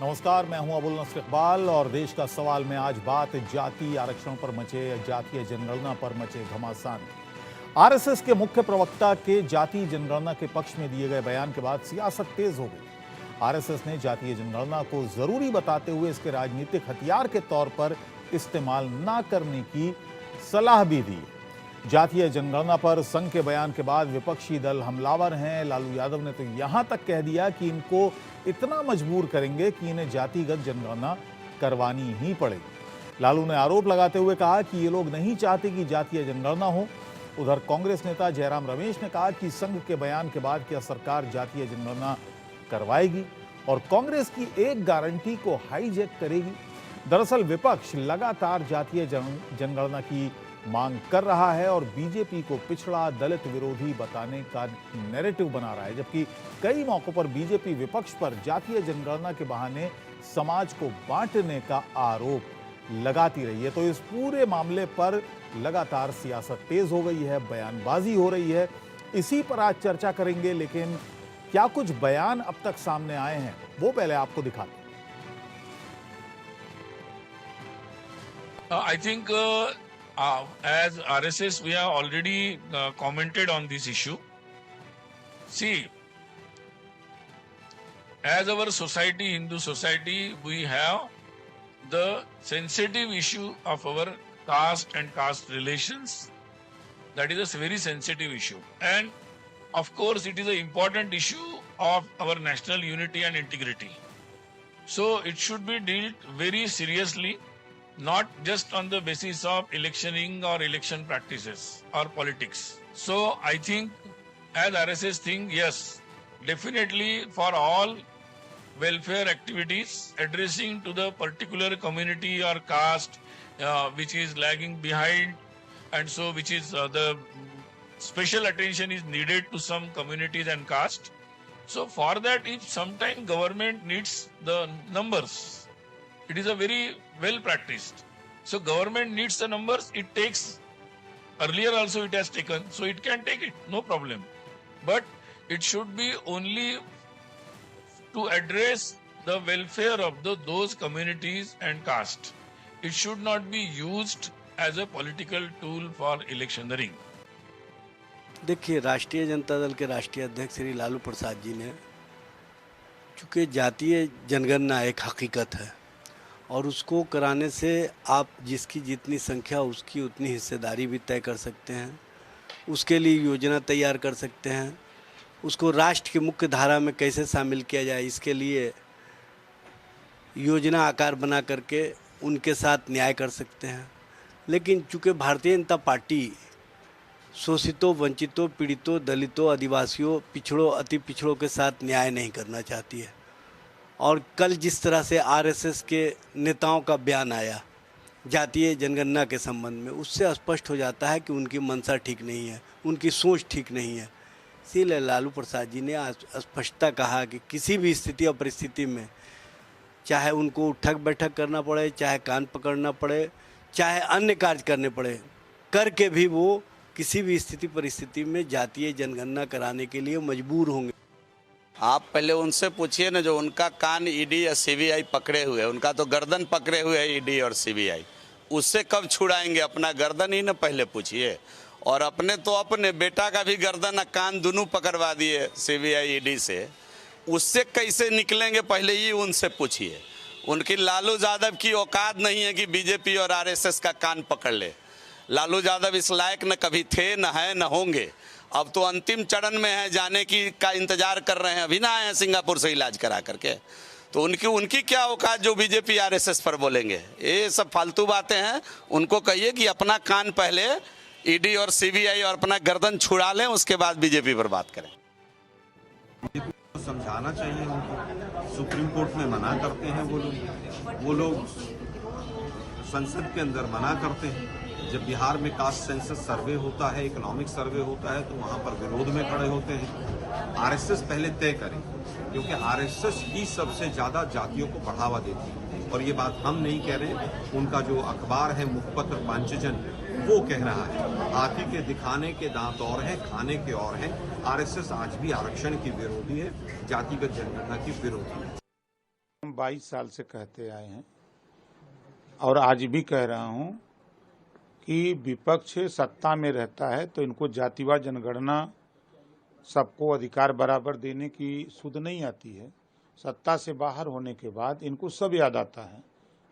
नमस्कार, मैं हूं अबुल नस्र इकबाल और देश का सवाल में आज बात जातीय आरक्षण पर मचे जातीय जनगणना पर मचे घमासान। आरएसएस के मुख्य प्रवक्ता के जातीय जनगणना के पक्ष में दिए गए बयान के बाद सियासत तेज हो गई। आरएसएस ने जातीय जनगणना को जरूरी बताते हुए इसके राजनीतिक हथियार के तौर पर इस्तेमाल न करने की सलाह भी दी। जातीय जनगणना पर संघ के बयान के बाद विपक्षी दल हमलावर हैं। लालू यादव ने तो यहां तक कह दिया कि इनको इतना मजबूर करेंगे कि इन्हें जातिगत जनगणना करवानी ही पड़ेगी। लालू ने आरोप लगाते हुए कहा कि ये लोग नहीं चाहते कि जातीय जनगणना हो। उधर कांग्रेस नेता जयराम रमेश ने कहा कि संघ के बयान के बाद क्या सरकार जातीय जनगणना करवाएगी और कांग्रेस की एक गारंटी को हाईजैक करेगी। दरअसल विपक्ष लगातार जातीय जनगणना की मांग कर रहा है और बीजेपी को पिछड़ा दलित विरोधी बताने का नैरेटिव बना रहा है, जबकि कई मौकों पर बीजेपी विपक्ष पर जातीय जनगणना के बहाने समाज को बांटने का आरोप लगाती रही है। तो इस पूरे मामले पर लगातार सियासत तेज हो गई है, बयानबाजी हो रही है। इसी पर आज चर्चा करेंगे, लेकिन क्या कुछ बयान अब तक सामने आए हैं वो पहले आपको दिखाते हैं। I think as RSS we have already commented on this issue. See, as our society, Hindu society, we have the sensitive issue of our caste and caste relations. That is a very sensitive issue. And of course, it is an important issue of our national unity and integrity. So it should be dealt very seriously, not just on the basis of electioning or election practices or politics. So I think as RSS think, yes, definitely for all welfare activities addressing to the particular community or caste which is lagging behind, and so which is the special attention is needed to some communities and caste. So for that, if sometime government needs the numbers, it is a very well practiced. So government needs the numbers, it takes, earlier also it has taken, so it can take it, no problem. But it should be only to address the welfare of those communities and caste. It should not be used as a political tool for electioneering. देखिए, राष्ट्रीय जनता दल के राष्ट्रीय अध्यक्ष श्री लालू प्रसाद जी ने, चूँकि जातीय जनगणना एक हकीकत है और उसको कराने से आप जिसकी जितनी संख्या उसकी उतनी हिस्सेदारी भी तय कर सकते हैं, उसके लिए योजना तैयार कर सकते हैं, उसको राष्ट्र की मुख्य धारा में कैसे शामिल किया जाए इसके लिए योजना आकार बना करके उनके साथ न्याय कर सकते हैं। लेकिन चूँकि भारतीय जनता पार्टी शोषितों, वंचितों, पीड़ितों, दलितों, आदिवासियों, पिछड़ों, अति पिछड़ों के साथ न्याय नहीं करना चाहती है और कल जिस तरह से आरएसएस के नेताओं का बयान आया जातीय जनगणना के संबंध में, उससे स्पष्ट हो जाता है कि उनकी मंशा ठीक नहीं है, उनकी सोच ठीक नहीं है। इसीलिए लालू प्रसाद जी ने स्पष्टता कहा कि किसी भी स्थिति और परिस्थिति में चाहे उनको उठक बैठक करना पड़े, चाहे कान पकड़ना पड़े, चाहे अन्य कार्य करने पड़े, करके भी वो किसी भी स्थिति परिस्थिति में जातीय जनगणना कराने के लिए मजबूर होंगे। आप पहले उनसे पूछिए ना, जो उनका कान ईडी या सीबीआई पकड़े हुए है, उनका तो गर्दन पकड़े हुए है ईडी और सीबीआई, उससे कब छुड़ाएंगे? अपना गर्दन ही ना पहले पूछिए। और अपने तो अपने बेटा का भी गर्दन और कान दोनों पकड़वा दिए सीबीआई ईडी से, उससे कैसे निकलेंगे पहले ये उनसे पूछिए। उनकी लालू यादव की औकात नहीं है कि बीजेपी और आरएसएस का कान पकड़ ले। लालू यादव इस लायक न कभी थे, न है, न होंगे। अब तो अंतिम चरण में है, जाने की का इंतजार कर रहे हैं, अभी ना आए हैं सिंगापुर से इलाज करा करके। तो उनकी क्या औकात जो बीजेपी आरएसएस पर बोलेंगे? ये सब फालतू बातें हैं। उनको कहिए कि अपना कान पहले ईडी और सीबीआई और अपना गर्दन छुड़ा लें, उसके बाद बीजेपी पर बात करें। समझाना चाहिए उनको। सुप्रीम कोर्ट में मना करते हैं वो लोग संसद के अंदर मना करते हैं। जब बिहार में कास्ट सेंसस सर्वे होता है, इकोनॉमिक सर्वे होता है, तो वहां पर विरोध में खड़े होते हैं। आरएसएस पहले तय करे, क्योंकि आरएसएस ही सबसे ज्यादा जातियों को बढ़ावा देती है। और ये बात हम नहीं कह रहे, उनका जो अखबार है मुखपत्र पांचजन, वो कह रहा है। आंखें के दिखाने के दांत और हैं, खाने के और हैं। आरएसएस आज भी आरक्षण की विरोधी है, जातिगत जनगणना की विरोधी है। 22 साल से कहते आए हैं और आज भी कह रहा हूं कि विपक्ष सत्ता में रहता है तो इनको जातिवाद जनगणना सबको अधिकार बराबर देने की सुध नहीं आती है। सत्ता से बाहर होने के बाद इनको सब याद आता है,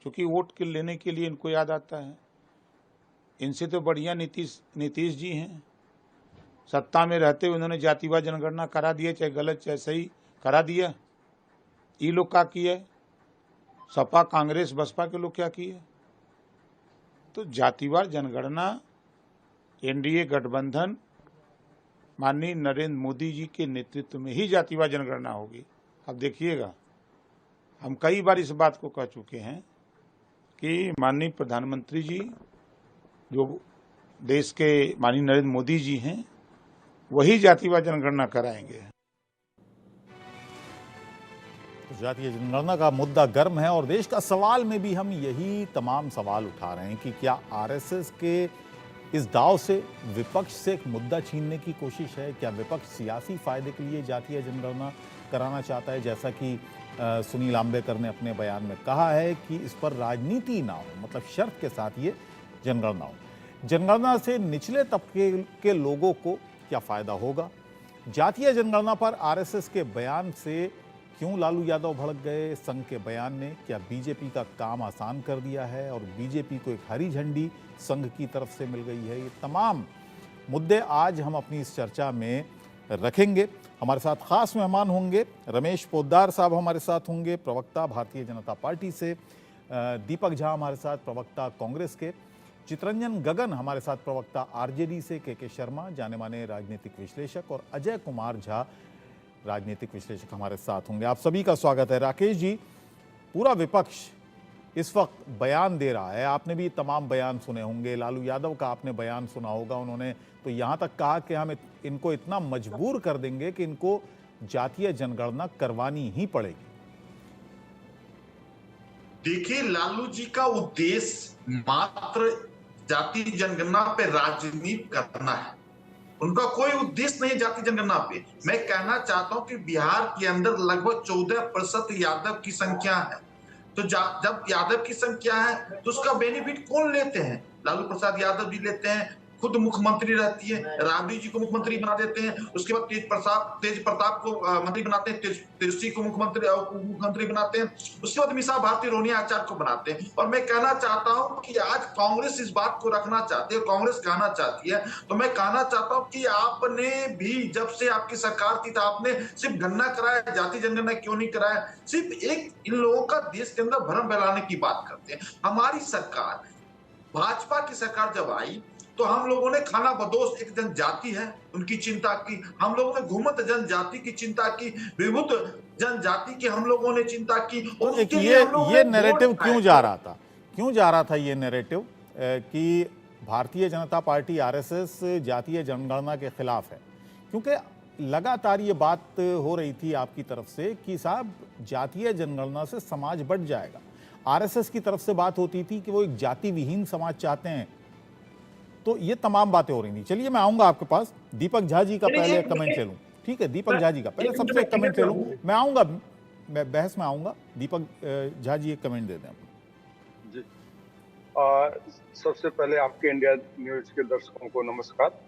क्योंकि वोट के लेने के लिए इनको याद आता है। इनसे तो बढ़िया नीतीश जी हैं। सत्ता में रहते हुए उन्होंने जातिवाद जनगणना करा दिया, चाहे गलत चाहे सही करा दिया। ये लोग क्या किए? सपा कांग्रेस बसपा के लोग क्या किए? तो जातिवाद जनगणना एनडीए गठबंधन माननीय नरेंद्र मोदी जी के नेतृत्व में ही जातिवाद जनगणना होगी। अब देखिएगा, हम कई बार इस बात को कह चुके हैं कि माननीय प्रधानमंत्री जी जो देश के माननीय नरेंद्र मोदी जी हैं वही जातिवाद जनगणना कराएंगे। जातीय जनगणना का मुद्दा गर्म है और देश का सवाल में भी हम यही तमाम सवाल उठा रहे हैं कि क्या आरएसएस के इस दाव से विपक्ष से एक मुद्दा छीनने की कोशिश है? क्या विपक्ष सियासी फायदे के लिए जातीय जनगणना कराना चाहता है, जैसा कि सुनील आंबेडकर ने अपने बयान में कहा है कि इस पर राजनीति ना हो, मतलब शर्त के साथ ये जनगणना हो। जनगणना से निचले तबके के लोगों को क्या फायदा होगा? जातीय जनगणना पर आरएसएस के बयान से क्यों लालू यादव भड़क गए? संघ के बयान ने क्या बीजेपी का काम आसान कर दिया है और बीजेपी को एक हरी झंडी संघ की तरफ से मिल गई है? ये तमाम मुद्दे आज हम अपनी इस चर्चा में रखेंगे। हमारे साथ खास मेहमान होंगे, रमेश पोद्दार साहब हमारे साथ होंगे, प्रवक्ता भारतीय जनता पार्टी से, दीपक झा हमारे साथ प्रवक्ता कांग्रेस के, चितरंजन गगन हमारे साथ प्रवक्ता आरजेडी से, के शर्मा जाने माने राजनीतिक विश्लेषक और अजय कुमार झा राजनीतिक विश्लेषक हमारे साथ होंगे। आप सभी का स्वागत है। राकेश जी, पूरा विपक्ष इस वक्त बयान दे रहा है, आपने भी तमाम बयान सुने होंगे, लालू यादव का आपने बयान सुना होगा। उन्होंने तो यहां तक कहा कि हम इनको इतना मजबूर कर देंगे कि इनको जातीय जनगणना करवानी ही पड़ेगी। देखिए, लालू जी का उद्देश्य मात्र जातीय जनगणना पे राजनीति करना है। उनका कोई उद्देश्य नहीं जाति जनगणना पे। मैं कहना चाहता हूं कि बिहार के अंदर लगभग 14% यादव की संख्या है। तो जब यादव की संख्या है तो उसका बेनिफिट कौन लेते हैं? लालू प्रसाद यादव जी लेते हैं, खुद मुख्यमंत्री रहती है, राबड़ी जी को मुख्यमंत्री बना देते हैं, उसके बाद तेज प्रताप को मंत्री बनाते हैं, तेजस्वी को मुख्यमंत्री बनाते हैं, उसके बाद मीसा भारती रोनिया आचार्य को बनाते हैं। और मैं कहना चाहता हूं कि आज कांग्रेस इस बात को रखना चाहती है, कांग्रेस कहना चाहती है, तो मैं कहना चाहता हूं कि आपने भी जब से आपकी सरकार थी तो आपने सिर्फ गणना कराया, जाति जनगणना क्यों नहीं कराया? सिर्फ एक इन लोगों का देश के अंदर भ्रम फैलाने की बात करते हैं। हमारी सरकार, भाजपा की सरकार जब आई तो हम लोगों ने खाना बदोश एक जनजाति है उनकी चिंता की, हम लोगों ने घूमत जनजाति की चिंता की, विभुत जनजाति की हम लोगों ने चिंता की। और ये नैरेटिव क्यों जा रहा था? क्यों जा रहा था ये नैरेटिव कि भारतीय जनता पार्टी आरएसएस जातीय जनगणना के खिलाफ है? क्योंकि लगातार ये बात हो रही थी आपकी तरफ से कि साहब जातीय जनगणना से समाज बंट जाएगा। आरएसएस की तरफ से बात होती थी कि वो एक जाति विहीन समाज चाहते हैं। तो ये तमाम बातें हो रही थी। चलिए मैं आऊंगा आपके पास, दीपक झा जी का पहले कमेंट ले लूं। ठीक है, दीपक झा जी का पहले सबसे एक कमेंट ले लूं, मैं आऊंगा, मैं बहस में आऊंगा। दीपक झा जी एक कमेंट दे दें जी। सबसे पहले आपके इंडिया न्यूज के दर्शकों को नमस्कार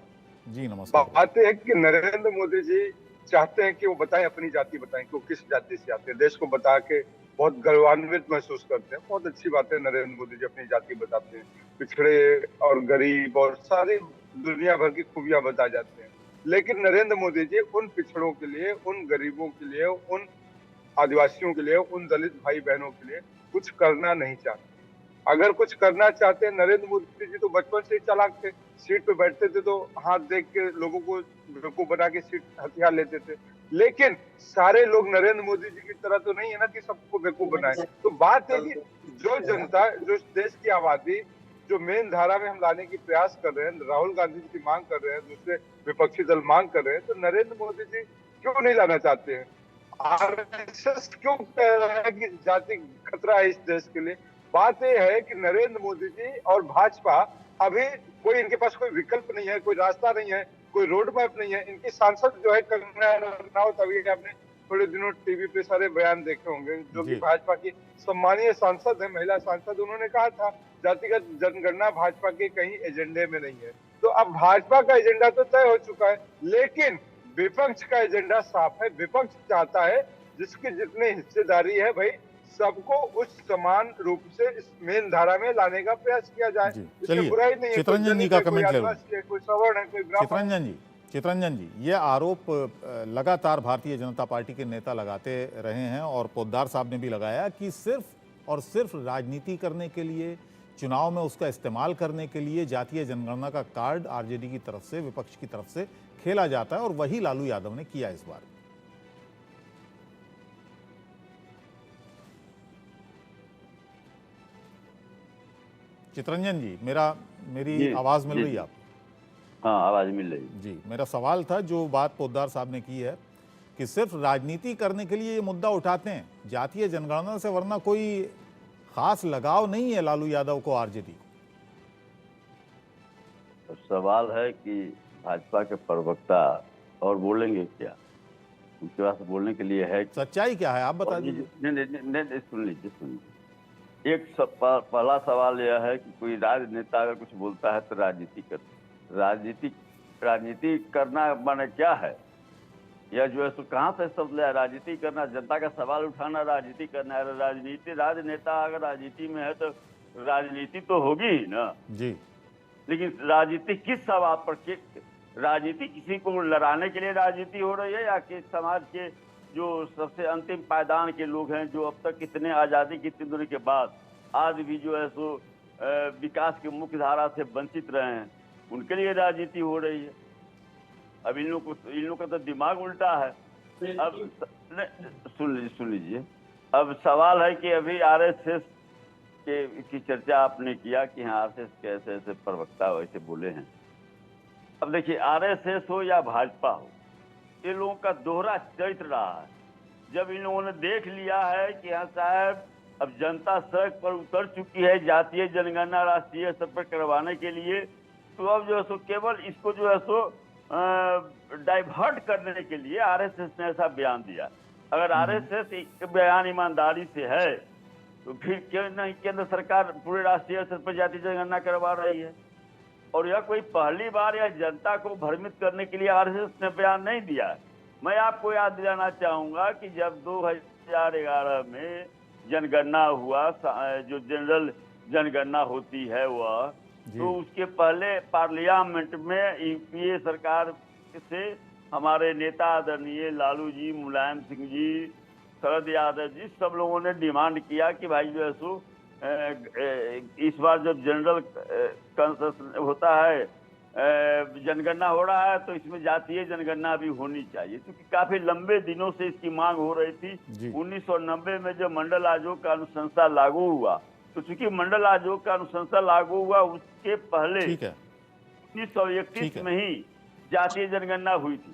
जी। नमस्कार। बात है कि नरेंद्र मोदी जी चाहते हैं कि वो बताएं, अपनी जाति बताएं कि वो किस जाति से आते हैं, देश को बता के बहुत गौरवान्वित महसूस करते हैं। बहुत अच्छी बात है, नरेंद्र मोदी जी अपनी जाति बताते हैं, पिछड़े और गरीब और सारी दुनिया भर की खूबियां बता जाते हैं। लेकिन नरेंद्र मोदी जी उन पिछड़ों के लिए, उन गरीबों के लिए, उन आदिवासियों के लिए, उन दलित भाई बहनों के लिए कुछ करना नहीं चाहते। अगर कुछ करना चाहते हैं, नरेंद्र मोदी जी तो बचपन से ही चालाक थे, सीट पे बैठते थे तो हाथ देख के लोगों को बेवकूफ बना के सीट हथियार लेते थे। लेकिन सारे लोग नरेंद्र मोदी जी की तरह तो नहीं है ना कि सबको बेवकूफ बनाए। तो बात है कि जो जनता, जो देश की आबादी जो मेन धारा में हम लाने की प्रयास कर रहे हैं, राहुल गांधी जी की मांग कर रहे हैं, दूसरे विपक्षी दल मांग कर रहे हैं, तो नरेंद्र मोदी जी क्यों नहीं लाना चाहते हैं? आरएसएस क्यों कह रहा है कि जाति खतरा है इस देश के लिए? बात यह है कि नरेंद्र मोदी जी और भाजपा अभी कोई, इनके पास कोई विकल्प नहीं है, कोई रास्ता नहीं है, कोई रोड मैप नहीं है। इनकी सांसद जो है कंगना रनौत, अभी आपने थोड़े दिनों टीवी पे सारे बयान देखे होंगे, जो कि जी। भाजपा की सम्मानीय सांसद है, महिला सांसद, उन्होंने कहा था जातिगत जनगणना भाजपा के कहीं एजेंडे में नहीं है। तो अब भाजपा का एजेंडा तो तय हो चुका है, लेकिन विपक्ष का एजेंडा साफ है। विपक्ष चाहता है जिसकी जितनी हिस्सेदारी है भाई, सबको उस समान रूप से इस मेन धारा में लाने का प्रयास किया जाए। जी, इसमें चलिए, बुराई नहीं है, कोई चितरंजन जी दलित का है, कोई कमेंट ले लूं। आदिवासी है, कोई सवर्ण है, कोई ब्राह्मण है। चितरंजन जी, ये आरोप लगातार भारतीय जनता पार्टी के नेता लगाते रहे हैं और पोद्दार साहब ने भी लगाया कि सिर्फ और सिर्फ राजनीति करने के लिए, चुनाव में उसका इस्तेमाल करने के लिए जातीय जनगणना का कार्ड आरजेडी की तरफ से, विपक्ष की तरफ से खेला जाता है और वही लालू यादव ने किया इस बार। चितरंजन जी, मेरी आवाज मिल रही है आप? हाँ, आवाज मिल रही है। जी, मेरा सवाल था, जो बात पोद्दार साहब ने की है कि सिर्फ राजनीति करने के लिए ये मुद्दा उठाते हैं जातीय जनगणना से, वरना कोई खास लगाव नहीं है लालू यादव को आरजेडी को। तो सवाल है कि भाजपा के प्रवक्ता और बोलेंगे क्या, उनके पास बोलने के लिए है। सच्चाई क्या है आप बता दीजिए। नहीं, सुन लीजिए। एक पहला सवाल यह है कि कोई राजनेता अगर कुछ बोलता है तो राजनीति कर, राजनीति करना माने क्या है, यह जो है सो कहाँ से शब्द लिया? राजनीति करना, जनता का सवाल उठाना राजनीति करना है। राजनीति, राजनेता अगर राजनीति में है तो राजनीति तो होगी ही ना जी। लेकिन राजनीति किस सवाल पर? राजनीति किसी को लड़ाने के लिए राजनीति हो रही है, या कि समाज के जो सबसे अंतिम पायदान के लोग हैं, जो अब तक कितने आज़ादी की दिनों के बाद आज भी जो है सो विकास की मुख्य धारा से वंचित रहे हैं, उनके लिए राजनीति हो रही है। अब इन लोग का तो दिमाग उल्टा है। अब सुन लीजिए। अब सवाल है कि अभी आरएसएस की चर्चा आपने किया कि हाँ आरएसएस के ऐसे ऐसे प्रवक्ता वैसे बोले हैं। अब देखिए, आरएसएस हो या भाजपा हो, ये लोगों का दोहरा चरित्र रहा है। जब इन लोगों ने देख लिया है कि हाँ साहब, अब जनता सड़क पर उतर चुकी है जातीय जनगणना राष्ट्रीय स्तर पर करवाने के लिए, तो अब जो है सो केवल इसको जो है सो डाइवर्ट करने के लिए आरएसएस ने ऐसा बयान दिया। अगर आरएसएस बयान ईमानदारी से है तो फिर क्यों नहीं केंद्र सरकार पूरे राष्ट्रीय स्तर पर जातीय जनगणना करवा रही है? और यह कोई पहली बार या जनता को भ्रमित करने के लिए आरएसएस ने बयान नहीं दिया है। मैं आपको याद दिलाना चाहूंगा कि जब 2011 में जनगणना हुआ, जो जनरल जनगणना होती है वह, तो उसके पहले पार्लियामेंट में यूपीए सरकार से हमारे नेता आदरणीय लालू जी, मुलायम सिंह जी, शरद यादव जी, सब लोगों ने डिमांड किया कि भाई जो है सो इस बार जब जनरल कंसेशन होता है, जनगणना हो रहा है, तो इसमें जातीय जनगणना भी होनी चाहिए, क्योंकि काफी लंबे दिनों से इसकी मांग हो रही थी। 1990 में जब मंडल आयोग का अनुशंसा लागू हुआ, तो चूंकि मंडल आयोग का अनुशंसा लागू हुआ उसके पहले 1931 में ही जातीय जनगणना हुई थी,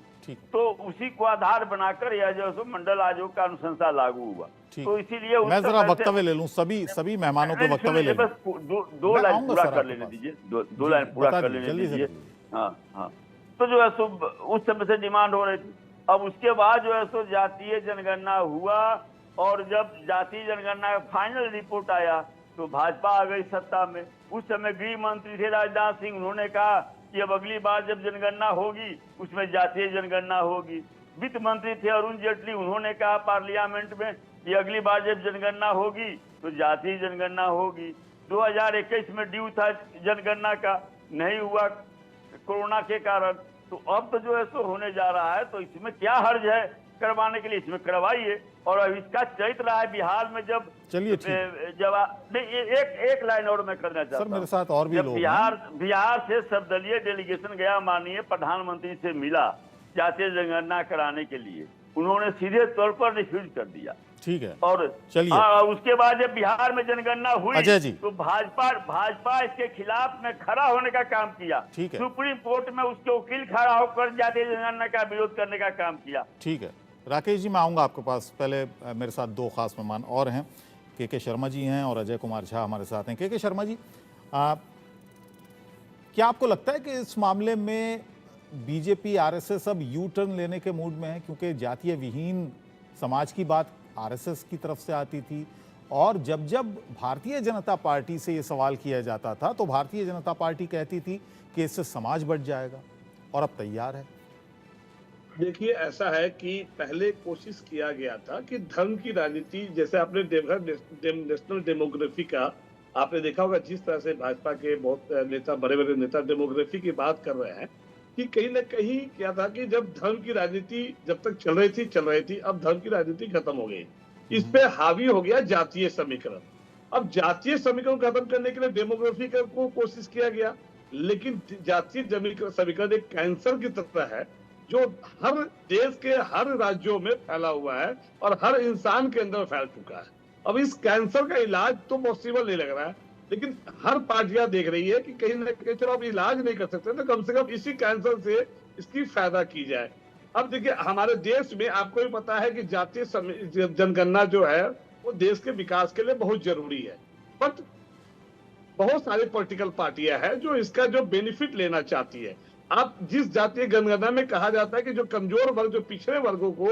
तो उसी को आधार बनाकर यह जो है मंडल आयोग का अनुशंसा लागू हुआ। तो इसीलिए मैं जरा वक्तव्य ले लूं, सभी मेहमानों को वक्तव्य ले लूं। बस दो लाइन पूरा कर लेने दीजिए, दो लाइन पूरा कर लेने दीजिए। हाँ, तो जो है सो उस समय से डिमांड हो रही थी। अब उसके बाद जो है सो जातीय जनगणना हुआ, और जब जातीय जनगणना का फाइनल रिपोर्ट आया तो भाजपा आ गई सत्ता में। उस समय गृह मंत्री थे राजनाथ सिंह, उन्होंने कहा कि अब अगली बार जब जनगणना होगी उसमें जातीय जनगणना होगी। वित्त मंत्री थे अरुण जेटली, उन्होंने कहा पार्लियामेंट में कि अगली बार जब जनगणना होगी तो जातीय जनगणना होगी। 2021 में ड्यू था जनगणना का, नहीं हुआ कोरोना के कारण, तो अब तो जो है सो होने जा रहा है। तो इसमें क्या हर्ज है करवाने के लिए? इसमें करवाइए। और अब इसका चरित्र रहा है बिहार में, जब चलिए जब एक लाइन और मैं करना चाहता हूं। मेरे साथ और भी लोग बिहार से सर्वदलीय डेलीगेशन गया, माननीय प्रधानमंत्री से मिला जातीय जनगणना कराने के लिए, उन्होंने सीधे तौर पर रिफ्यूज कर दिया। ठीक है, और चलिए उसके बाद जब बिहार में जनगणना हुई अजय जी, तो भाजपा इसके खिलाफ में खड़ा होने का काम किया। ठीक है, सुप्रीम कोर्ट में उसके वकील खड़ा होकर जातीय जनगणना का विरोध करने का काम किया। ठीक है, राकेश जी मैं आऊँगा आपके पास। पहले मेरे साथ दो खास मेहमान और हैं, के शर्मा जी हैं और अजय कुमार झा हमारे साथ हैं। के शर्मा जी, क्या आपको लगता है कि इस मामले में बीजेपी आरएसएस अब यू टर्न लेने के मूड में है, क्योंकि जातीय विहीन समाज की बात आरएसएस की तरफ से आती थी, और जब जब भारतीय जनता पार्टी से ये सवाल किया जाता था तो भारतीय जनता पार्टी कहती थी कि इससे समाज बढ़ जाएगा, और अब तैयार है। देखिए, ऐसा है कि पहले कोशिश किया गया था कि धर्म की राजनीति, जैसे आपने देवघर नेशनल डेमोग्राफी का आपने देखा होगा, जिस तरह से भाजपा के बहुत नेता, बड़े बड़े नेता डेमोग्राफी की बात कर रहे हैं, कि कहीं ना कहीं क्या था कि जब धर्म की राजनीति जब तक चल रही थी, अब धर्म की राजनीति खत्म हो गई, इस पे हावी हो गया जातीय समीकरण। अब जातीय समीकरण खत्म करने के लिए डेमोग्राफी को कोशिश किया गया, लेकिन जातीय समीकरण एक कैंसर की तरह है जो हर देश के हर राज्यों में फैला हुआ है और हर इंसान के अंदर फैल चुका है। अब इस कैंसर का इलाज तो पॉसिबल नहीं लग रहा है, लेकिन हर पार्टियां देख रही है कि कहीं ना कहीं चलो अब इलाज नहीं कर सकते तो कम से कम इसी कैंसर से इसकी फायदा की जाए। अब देखिए, हमारे देश में आपको भी पता है कि जातीय जनगणना जो है वो देश के विकास के लिए बहुत जरूरी है, बट बहुत सारी पॉलिटिकल पार्टियां हैं जो इसका जो बेनिफिट लेना चाहती है। अब जिस जातीय जनगणना में कहा जाता है कि जो कमजोर वर्ग, जो पिछड़े वर्गों को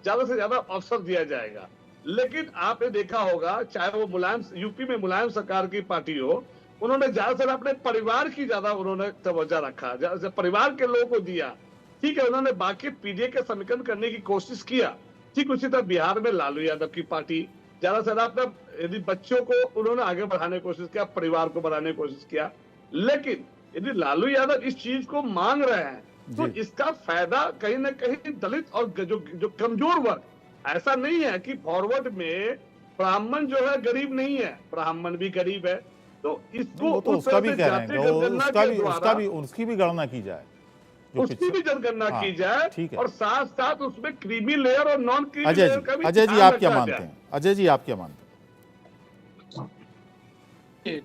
ज्यादा से ज्यादा अवसर दिया जाएगा, लेकिन आपने देखा होगा चाहे वो यूपी में मुलायम सरकार की पार्टी हो, उन्होंने ज्यादातर अपने परिवार की ज्यादा उन्होंने तवज्जो रखा, परिवार के लोगों को दिया। ठीक है, उन्होंने बाकी पीडीए के समीकरण करने की कोशिश किया। ठीक उसी तरह बिहार में लालू यादव की पार्टी ज्यादा से ज्यादा अपने यदि बच्चों को उन्होंने आगे बढ़ाने की कोशिश किया, परिवार को बढ़ाने की कोशिश किया, लेकिन यदि लालू यादव इस चीज को मांग रहे हैं तो इसका फायदा कहीं ना कहीं दलित और जो कमजोर वर्ग, ऐसा नहीं है कि फॉरवर्ड में ब्राह्मण जो है गरीब नहीं है, ब्राह्मण भी गरीब है, तो इसको तो उसका भी कह रहे हैं, उसकी भी गणना की जाए, उसकी भी जनगणना की जाए, और साथ साथ उसमें क्रीमी लेयर और नॉन क्रीमी लेयर का भी। अजय जी आप क्या मानते हैं? अजय जी आप क्या मानते हैं?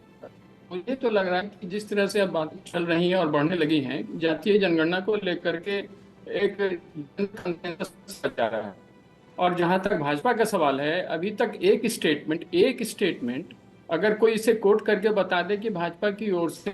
मुझे तो लग रहा है कि जिस तरह से अब बातें चल रही हैं और बढ़ने लगी हैं, जातीय जनगणना को लेकर के एक कंसेंसस जा रहा है। और जहां तक भाजपा का सवाल है, अभी तक एक स्टेटमेंट अगर कोई इसे कोट करके बता दे कि भाजपा की ओर से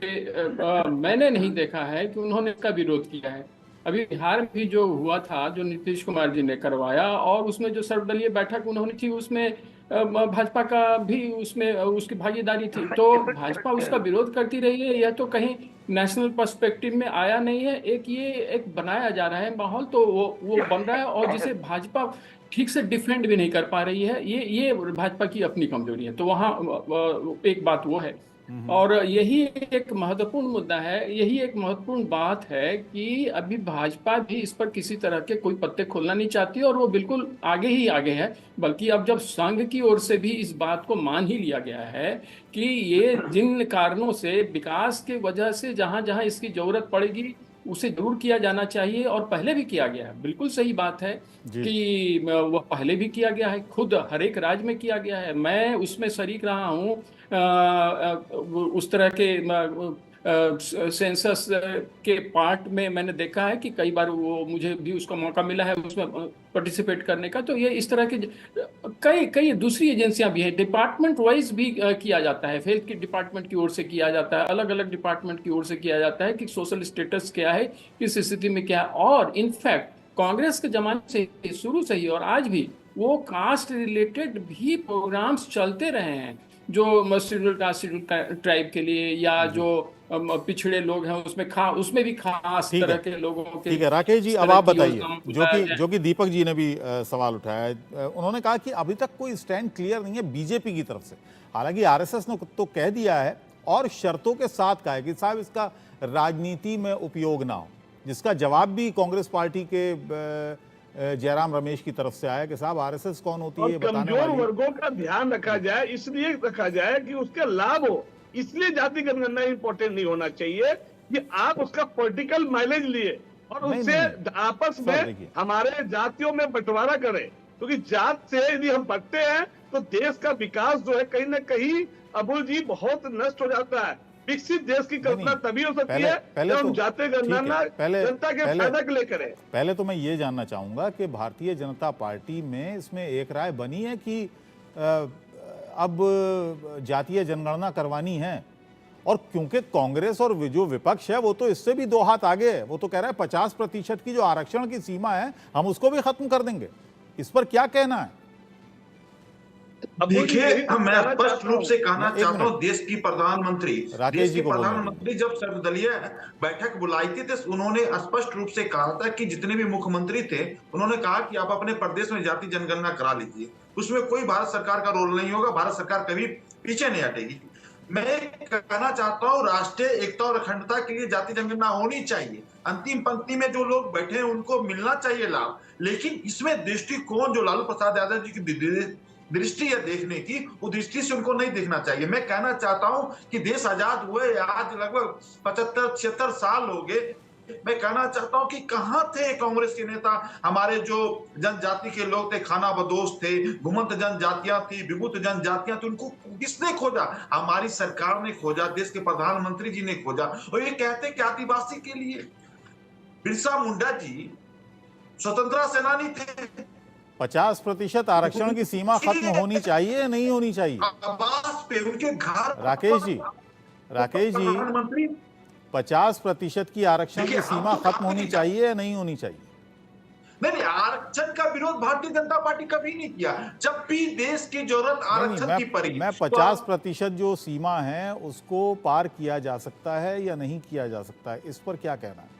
मैंने नहीं देखा है कि उन्होंने इसका विरोध किया है। अभी बिहार में भी जो हुआ था, जो नीतीश कुमार जी ने करवाया, और उसमें जो सर्वदलीय बैठक उन्होंने की, उसमें भाजपा का भी उसमें उसकी भागीदारी थी, तो भाजपा उसका विरोध करती रही है। यह तो कहीं नेशनल पर्सपेक्टिव में आया नहीं है, एक बनाया जा रहा है माहौल, तो वो बन रहा है, और जिसे भाजपा ठीक से डिफेंड भी नहीं कर पा रही है। ये भाजपा की अपनी कमजोरी है, तो वहाँ एक बात वो है। और यही एक महत्वपूर्ण मुद्दा है, यही एक महत्वपूर्ण बात है कि अभी भाजपा भी इस पर किसी तरह के कोई पत्ते खोलना नहीं चाहती, और वो बिल्कुल आगे ही आगे है। बल्कि अब जब संघ की ओर से भी इस बात को मान ही लिया गया है कि ये जिन कारणों से, विकास के वजह से जहां जहां इसकी जरूरत पड़ेगी उसे दूर किया जाना चाहिए, और पहले भी किया गया है। बिल्कुल सही बात है कि वह पहले भी किया गया है, खुद हर एक राज्य में किया गया है। मैं उसमें शरीक रहा हूँ, उस तरह के सेंसस के पार्ट में मैंने देखा है कि कई बार वो मुझे भी उसका मौका मिला है उसमें पार्टिसिपेट करने का। तो ये इस तरह के कई दूसरी एजेंसियां भी हैं, डिपार्टमेंट वाइज भी किया जाता है, हेल्थ के डिपार्टमेंट की ओर से किया जाता है, अलग अलग डिपार्टमेंट की ओर से किया जाता है कि सोशल स्टेटस क्या है, किस स्थिति में क्या है। और इनफैक्ट कांग्रेस के जमाने से शुरू से ही और आज भी वो कास्ट रिलेटेड भी प्रोग्राम्स चलते रहे हैं, जो शेड्यूल कास्ट शेड्यूल ट्राइब के लिए, या जो पिछड़े लोग हैं उसमें भी खास तरह के लोगों के। ठीक है राकेश जी, अब आप बताइए, जो कि दीपक जी ने भी सवाल उठाया है। उन्होंने कहा कि अभी तक कोई स्टैंड क्लियर नहीं है बीजेपी की तरफ से। हालांकि आरएसएस ने तो कह दिया है और शर्तों के साथ कहा है कि साहब इसका राजनीति में उपयोग ना हो, जिसका जवाब भी कांग्रेस पार्टी के जयराम रमेश की तरफ से आया कि साहब आरएसएस कौन होती है, कमजोर वर्गों का ध्यान रखा जाए, इसलिए रखा जाए कि उसका लाभ हो, इसलिए जाति जनगणना इंपॉर्टेंट नहीं होना चाहिए कि आप उसका पॉलिटिकल माइलेज लिए और उससे आपस में हमारे जातियों में बंटवारा करें, क्योंकि जात से यदि हम बढ़ते हैं तो देश का विकास जो है कहीं ना कहीं अबुल जी बहुत नष्ट हो जाता है। विकसित देश की कल्पना तभी हो सकती है जब हम जातीय जनगणना जनता के फायदा के लिए करें। पहले तो मैं ये जानना चाहूंगा कि भारतीय जनता पार्टी में इसमें एक राय बनी है कि अब जातीय जनगणना करवानी है, और क्योंकि कांग्रेस और जो विपक्ष है वो तो इससे भी 2 हाथ आगे है, वो तो कह रहा है 50% की जो आरक्षण की सीमा है हम उसको भी खत्म कर देंगे। इस पर क्या कहना है? देखिए, मैं स्पष्ट रूप से कहना एक चाहता हूँ, मिनट। देश की प्रधानमंत्री राकेश जी को बोलने प्रधानमंत्री जब सर्वदलीय बैठक बुलाई थी तो उन्होंने स्पष्ट रूप से कहा था कि जितने भी मुख्यमंत्री थे उन्होंने कहा कि आप अपने प्रदेश में जाति जनगणना करा लीजिए, उसमें कोई भारत सरकार का रोल नहीं होगा, भारत सरकार कभी पीछे नहीं हटेगी। मैं कहना चाहता हूँ, राष्ट्रीय एकता और अखंडता के लिए जाति जनगणना होनी चाहिए। अंतिम पंक्ति में जो लोग बैठे हैं उनको मिलना चाहिए लाभ, लेकिन इसमें दृष्टिकोण जो लालू प्रसाद यादव जी की दृष्टि है देखने की, वो दृष्टि से उनको नहीं देखना चाहिए। मैं कहना चाहता हूं कि देश आजाद हुए आज लगभग 75-76 साल हो गए। मैं कहना चाहता हूं कि कहां थे कांग्रेस के नेता, हमारे जो जनजाति के लोग थे, खाना बदोश थे, घुमंत जनजातियां थी, विभूत जनजातियां थी, उनको किसने खोजा? हमारी सरकार ने खोजा, देश के प्रधानमंत्री जी ने खोजा। और ये कहते कि आदिवासी के लिए बिरसा मुंडा जी स्वतंत्रता सेनानी थे। 50% आरक्षण की सीमा खत्म होनी चाहिए या नहीं होनी चाहिए? आवास पे उनके घर, राकेश जी 50% की आरक्षण की सीमा खत्म होनी चाहिए या नहीं होनी चाहिए? नहीं, आरक्षण का विरोध भारतीय जनता पार्टी कभी नहीं किया। जब भी देश की जरूरत आरक्षण की पड़ी, मैं 50% जो सीमा है उसको पार किया जा सकता है या नहीं किया जा सकता है, इस पर क्या कहना है?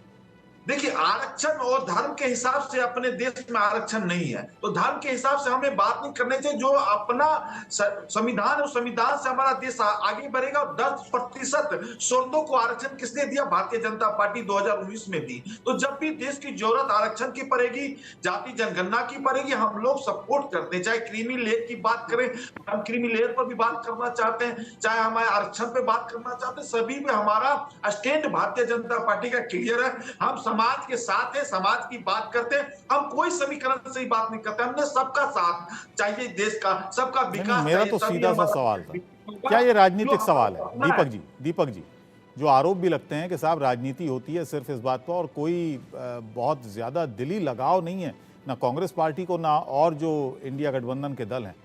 देखिए, आरक्षण और धर्म के हिसाब से अपने देश में आरक्षण नहीं है, तो धर्म के हिसाब से हमें बात नहीं करनी चाहिए। जो अपना संविधान है, उस संविधान से हमारा देश आगे बढ़ेगा। 10% शोधों को आरक्षण किसने दिया? भारतीय जनता पार्टी 2019 में दी। तो जब भी देश की जरूरत आरक्षण की पड़ेगी, जाति जनगणना की पड़ेगी, हम लोग सपोर्ट करते हैं। चाहे क्रीमी लेयर की बात करें, हम क्रीमी लेयर पर भी बात करना चाहते हैं, चाहे हमारे आरक्षण पे बात करना चाहते हैं, सभी में हमारा स्टैंड भारतीय जनता पार्टी का क्लियर है। हम समाज के साथ है, समाज की बात करते हैं, हम कोई समीकरण से ही बात नहीं करते। हमने सबका साथ चाहिए, देश का सबका विकास। मेरा तो सीधा सा सवाल था, क्या ये राजनीतिक सवाल है? दीपक जी जो आरोप भी लगते हैं कि साहब राजनीति होती है सिर्फ इस बात पर, और कोई बहुत ज्यादा दिली लगाव नहीं है ना कांग्रेस पार्टी को ना और जो इंडिया गठबंधन के दल हैं।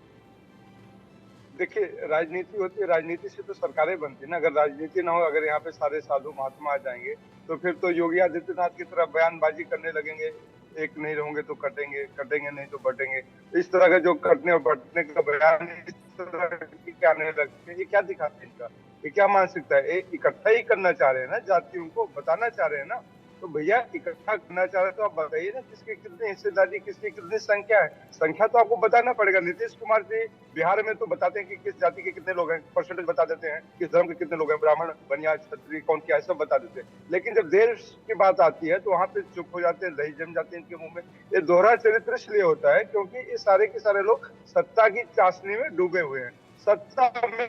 देखिए, राजनीति होती है, राजनीति से तो सरकारें बनती है ना। अगर राजनीति ना हो, अगर यहाँ पे सारे साधु महात्मा आ जाएंगे तो फिर तो योगी आदित्यनाथ की तरह बयानबाजी करने लगेंगे, एक नहीं रहोगे तो कटेंगे, कटेंगे नहीं तो बटेंगे। इस तरह का जो कटने और बटने का बयान इस तरह की क्या आने लगते हैं, ये क्या दिखाते हैं इनका? ये क्या मानसिकता है? इकट्ठा ही करना चाह रहे हैं ना, जातियों को बताना चाह रहे हैं ना। तो भैया इकट्ठा करना चाह रहे तो आप बताइए ना, किसकी कितनी हिस्सेदारी, किसकी कितनी संख्या है। संख्या तो आपको बताना पड़ेगा। नीतीश कुमार जी बिहार में तो बताते हैं कि किस जाति के कितने लोग हैं, परसेंटेज बता देते हैं, किस धर्म के कितने लोग हैं, ब्राह्मण, बनिया, क्षत्रिय, कौन क्या है, सब बता देते हैं। लेकिन जब देश की बात आती है तो वहां पे चुप हो जाते हैं, दही जम जाते हैं इनके मुंह में। ये दोहरा चरित्र इसलिए होता है क्योंकि ये सारे के सारे लोग सत्ता की चाशनी में डूबे हुए हैं। सत्ता में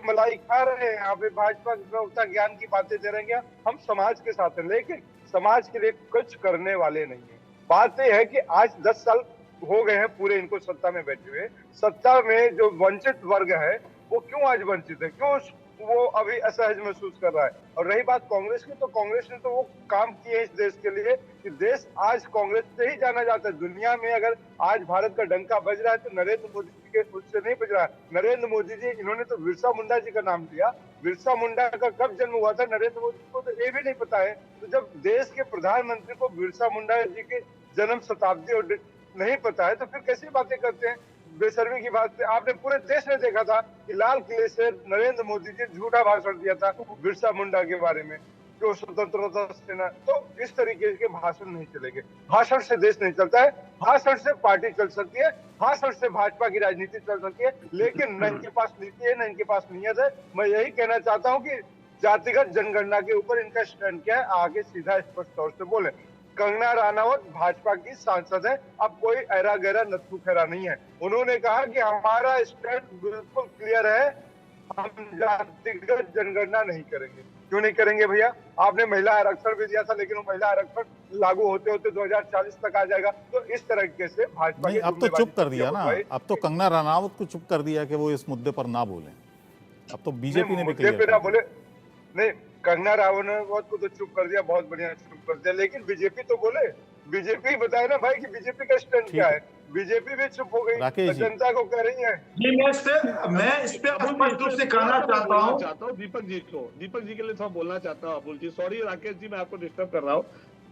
मलाई खा रहे हैं, यहाँ पे भाजपा के प्रवक्ता ज्ञान की बातें दे रहे हैं। हम समाज के साथ हैं, लेकिन समाज के लिए कुछ करने वाले नहीं है। बात यह है कि आज 10 साल हो गए हैं पूरे इनको सत्ता में बैठे हुए। सत्ता में जो वंचित वर्ग है वो क्यों आज वंचित है, क्यों वो अभी असहज महसूस कर रहा है? और रही बात कांग्रेस की, तो कांग्रेस ने तो वो काम किए इस देश के लिए कि देश आज कांग्रेस से ही जाना जाता है दुनिया में। अगर आज भारत का डंका बज रहा है तो नरेंद्र मोदी जी के उससे नहीं बज रहा है। नरेंद्र मोदी जी, इन्होंने तो बिरसा मुंडा जी का नाम लिया। बिरसा मुंडा का कब जन्म हुआ था नरेंद्र मोदी को तो ये भी नहीं पता है। तो जब देश के प्रधानमंत्री को बिरसा मुंडा जी के जन्म शताब्दी और नहीं पता है तो फिर कैसी बातें करते हैं? बेशर्मी की बात। आपने पूरे देश में देखा था कि लाल किले से नरेंद्र मोदी जी झूठा भाषण दिया था बिरसा मुंडा के बारे में, जो स्वतंत्रता सेना। तो इस तरीके के भाषण नहीं चलेंगे। भाषण से देश नहीं चलता है, भाषण से पार्टी चल सकती है, भाषण से भाजपा की राजनीति चल सकती है, लेकिन न इनके पास नीति है, न इनके पास नीयत है। मैं यही कहना चाहता हूँ कि जातिगत जनगणना के ऊपर इनका स्टैंड क्या है, आगे सीधा स्पष्ट तौर से बोले। कंगना रनावत भाजपा की सांसद है, अब कोई ऐरा गैरा नत्थू खैरा नहीं है। उन्होंने कहा कि हमारा स्टैंड बिल्कुल क्लियर है, हम जातिगत जनगणना नहीं करेंगे। क्यों नहीं करेंगे भैया? आपने महिला आरक्षण भी दिया था, लेकिन वो महिला आरक्षण लागू होते होते 2040 तक आ जाएगा। तो इस तरीके से भाजपा नहीं, अब तो चुप कर दिया ना, अब तो कंगना रनावत को चुप कर दिया कि वो इस मुद्दे पर ना बोले। अब तो बीजेपी ने भी मुद्दे पे ना बोले। नहीं, कंगना राणावत को तो चुप कर दिया, बहुत बढ़िया चुप कर दिया, लेकिन बीजेपी तो बोले। बीजेपी बताए ना भाई कि बीजेपी का स्टैंड क्या है। बीजेपी भी चुप हो गई, जनता को कह रही है। मैं इस पे स्पष्ट रूप से कहना चाहता हूँ दीपक जी के लिए थोड़ा बोलना चाहता हूँ। अबुल जी, सॉरी राकेश जी, मैं आपको डिस्टर्ब कर रहा हूँ।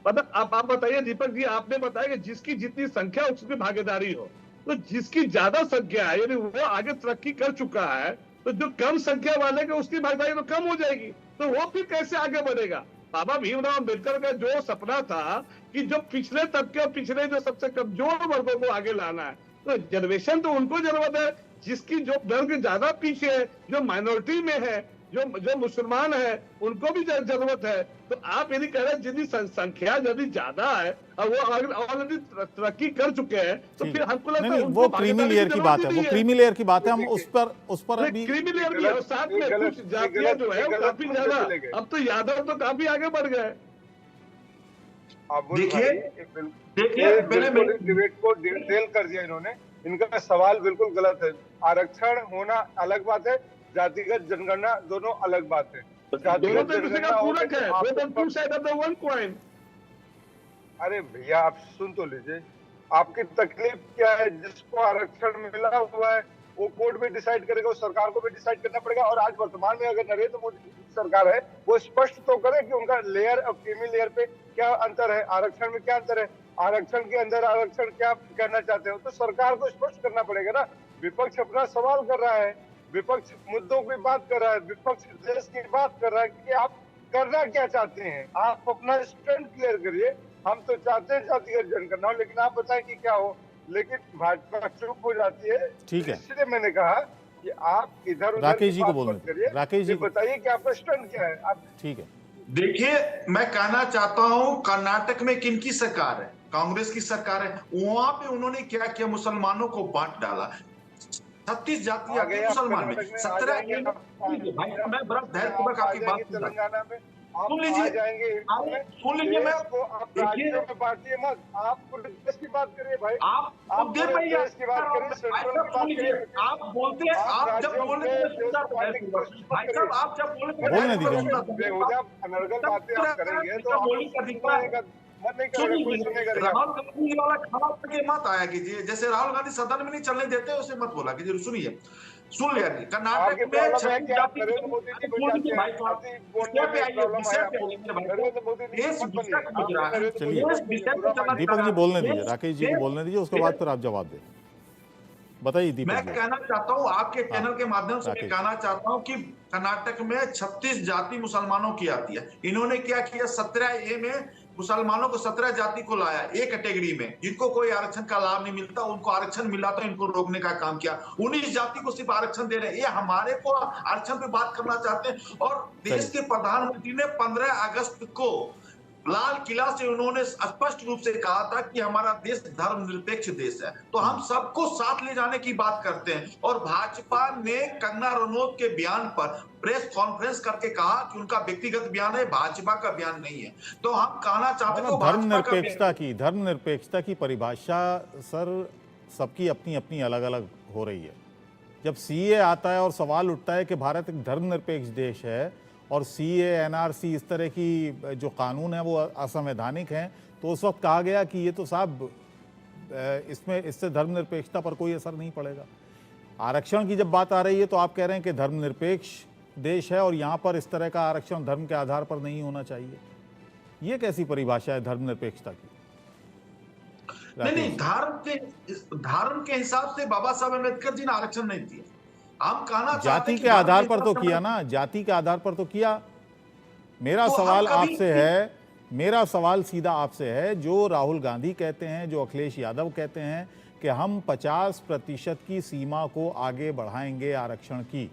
मतलब आप बताइए दीपक जी, आपने बताया कि जिसकी जितनी संख्या उसकी भागीदारी हो, तो जिसकी ज्यादा संख्या है यानी वो आगे तरक्की कर चुका है, तो जो कम संख्या वाले का उसकी भागीदारी तो कम हो जाएगी, तो वो फिर कैसे आगे बढ़ेगा? बाबा भीमराव अम्बेडकर का जो सपना था कि जो पिछले तबके और पिछले जो सबसे कमजोर वर्गों को आगे लाना है, तो जनरेशन तो उनको जरूरत है जिसकी जो वर्ग ज्यादा पीछे है, जो माइनॉरिटी में है, जो मुसलमान है, उनको भी जरूरत है। तो आप यदि कह रहे हैं जितनी संख्या यदि ज्यादा है और वो ऑलरेडी तरक्की कर चुके हैं, तो फिर हमको लगता है वो क्रीमी लेयर की बात है, वो क्रीमी लेयर की बात है, हम उस पर अभी क्रीमी लेयर भी है, साथ में कुछ जातियां जो है वो काफी ज्यादा, अब तो यादव तो काफी आगे बढ़ गए। देखिए डिबेट को डिटेल कर दिया इन्होंने। इनका सवाल बिल्कुल गलत है। आरक्षण होना अलग बात है, जातिगत जनगणना दोनों अलग बात है। दोनों तो दूसरे का पूरक है, both on two sides of the one coin। अरे भैया आप सुन तो लीजिए, आपकी तकलीफ क्या है? जिसको आरक्षण मिला हुआ है वो कोर्ट में डिसाइड करेगा, वो सरकार को भी डिसाइड करना पड़ेगा। और आज वर्तमान में अगर नरेंद्र मोदी सरकार है, वो स्पष्ट तो करे कि उनका लेयर और क्रीमी लेयर पे क्या अंतर है, आरक्षण में क्या अंतर है, आरक्षण के अंदर आरक्षण क्या कहना चाहते हो, तो सरकार को स्पष्ट करना पड़ेगा ना। विपक्ष अपना सवाल कर रहा है, विपक्ष मुद्दों की बात कर रहा है, विपक्ष देश की बात कर रहा है कि आप करना क्या चाहते हैं, आप अपना स्टैंड क्लियर करिए। हम तो चाहते हैं जातिगत जनगणना हो, लेकिन आप बताएं कि क्या हो। लेकिन भाजपा चुप हो जाती है। ठीक है, इसलिए मैंने कहा कि आप इधर उधर राकेश जी को बोलने करिए, राकेश जी बताइए कि आपका स्टैंड क्या है। आप ठीक है, देखिए मैं कहना चाहता हूं, कर्नाटक में किनकी सरकार है? कांग्रेस की सरकार है। वहां पे उन्होंने क्या किया? मुसलमानों को बांट डाला। 36 जाति आती है मुसलमान में, 17 भाई मैं बड़ा धैर्यपूर्वक आपकी बात तेलंगाना में सुन लीजिए, सुन लीजिए। मैं आप राज्यों में बांटिए मत, आप देश की बात करिए भाई, आप देश की बात करिए, सेंट्रल की बात करिए। आप बोलते हैं, आप जब बोलते हैं भाई साहब, आप जब बोलने दीजिए, अनर्गल बातें आप करेंगे तो मन नहीं करेगा, कोई सुनेगा नहीं। राहुल गांधी वाला खड़ा करके मत आया कीजिए, जैसे राहुल गांधी सदन में नहीं चलने देते उसे मत बोला कीजिए। सुनिए, सुन लिया जी, कर्नाटक में नरेंद्र मोदी जी को दीपक जी बोलने दीजिए, राकेश जी को बोलने दीजिए, उसके बाद फिर आप जवाब दें। बताइए दीपक जी। मैं कहना चाहता हूं आपके चैनल के माध्यम से, मैं कहना चाहता हूं कि कर्नाटक में 36 जाति मुसलमानों की आती है। इन्होंने क्या किया? 17A में मुसलमानों को 17 जाति को लाया एक कैटेगरी में, जिनको कोई आरक्षण का लाभ नहीं मिलता, उनको आरक्षण मिला तो इनको रोकने का काम किया। 19 जाति को सिर्फ आरक्षण दे रहे हैं। ये हमारे को आरक्षण पे बात करना चाहते हैं। और देश के प्रधानमंत्री ने 15 अगस्त को लाल किला से उन्होंने स्पष्ट रूप से कहा था कि हमारा देश धर्मनिरपेक्ष देश है, तो हम सबको साथ ले जाने की बात करते हैं। और भाजपा ने कंगना रनौत के बयान पर प्रेस कॉन्फ्रेंस करके कहा कि उनका व्यक्तिगत बयान है, भाजपा का बयान नहीं है। तो हम कहना चाहते हैं धर्मनिरपेक्षता की परिभाषा सर सबकी अपनी अपनी अलग अलग हो रही है। जब CA आता है और सवाल उठता है कि भारत एक धर्मनिरपेक्ष देश है और CA NRC इस तरह की जो कानून है वो असंवैधानिक हैं, तो उस वक्त कहा गया कि ये तो साहब इससे धर्मनिरपेक्षता पर कोई असर नहीं पड़ेगा। आरक्षण की जब बात आ रही है तो आप कह रहे हैं कि धर्मनिरपेक्ष देश है और यहाँ पर इस तरह का आरक्षण धर्म के आधार पर नहीं होना चाहिए। ये कैसी परिभाषा है धर्मनिरपेक्षता की? नहीं, धर्म के हिसाब से बाबा साहब अम्बेडकर जी ने आरक्षण नहीं दिया। हम कहना जाति के आधार पर तो किया ना, जाति के आधार पर तो किया। मेरा सवाल आपसे है, मेरा सवाल सीधा आपसे है, जो राहुल गांधी कहते हैं, जो अखिलेश यादव कहते हैं कि हम 50% की सीमा को आगे बढ़ाएंगे आरक्षण की,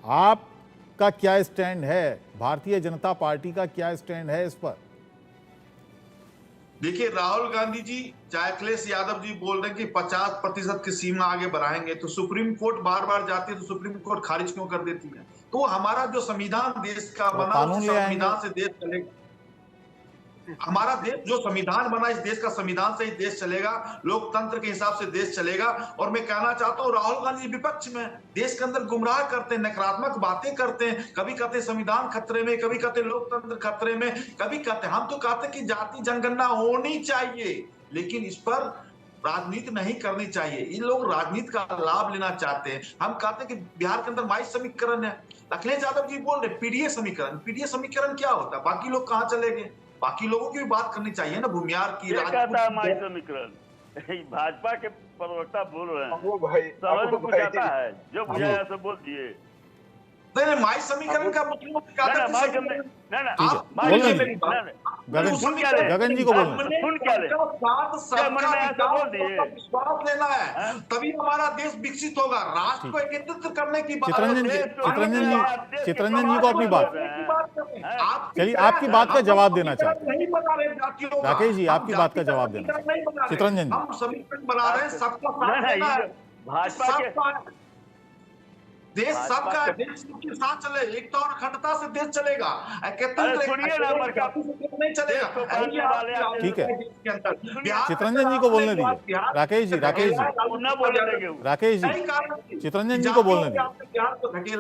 आपका क्या स्टैंड है? भारतीय जनता पार्टी का क्या स्टैंड है इस पर? देखिए, राहुल गांधी जी चाहे अखिलेश यादव जी बोल रहे हैं कि 50% की सीमा आगे बढ़ाएंगे, तो सुप्रीम कोर्ट बार बार जाती है तो सुप्रीम कोर्ट खारिज क्यों कर देती है? तो हमारा जो संविधान देश का बना, उस संविधान से देश चलेगा। हमारा देश जो संविधान बना, इस देश का संविधान से ही देश चलेगा, लोकतंत्र के हिसाब से देश चलेगा। और मैं कहना चाहता हूँ राहुल गांधी विपक्ष में देश के अंदर गुमराह करते हैं, नकारात्मक बातें करते हैं, कभी कहते हैं संविधान खतरे में, कभी कहते हैं लोकतंत्र खतरे में, कभी कहते हैं, हम तो कहते हैं कि जाति जनगणना होनी चाहिए, लेकिन इस पर राजनीति नहीं करनी चाहिए। इन लोग राजनीति का लाभ लेना चाहते हैं। हम कहते हैं कि बिहार के अंदर 22 समीकरण है, अखिलेश यादव जी बोल रहे पीडीए समीकरण। पीडीए समीकरण क्या होता है? बाकी लोग कहाँ चले गए? बाकी लोगों की भी बात करनी चाहिए ना, भूमियार की, कहता है माई समीकरण भाजपा के प्रवक्ता बोल रहे हैं, अबू भाई, समझ में अबू कुछ भाई। आता है? जो बुझाया सब बोल दिए। नहीं, माई समीकरण का मतलब क्या था? माई ठीक है, समीकरण बोलने दीजिए। गगन जी को बोलने दीजिए। सुन क्या ले? सबका मन में ऐसा बोल दिए। विश्वास लेना है, तभी हमारा देश विकसित होगा। राष्ट्र को एकत्रित करने की बात चितरंजन जी, चितरंजन जी को अपनी बात, आप चलिए आपकी बात का जवाब देना चाहते हैं। नहीं बना रहे जातियों का। राकेश जी, आपकी हम बात का जाति जवाब देना समीकरण नहीं बना रहे। चितरंजन जी। हम समीकरण बना रहे हैं, सबका साथ देना है। भाजपा के देश सबका है, देश सबके साथ चले, एकता और अखंडता से देश चलेगा। सुनिए ना, नहीं चलेगा। ठीक है, चितरंजन जी को बोलने दीजिए। राकेश जी, राकेश जी, राकेश जी, चितरंजन जी को बोलने दीजिए।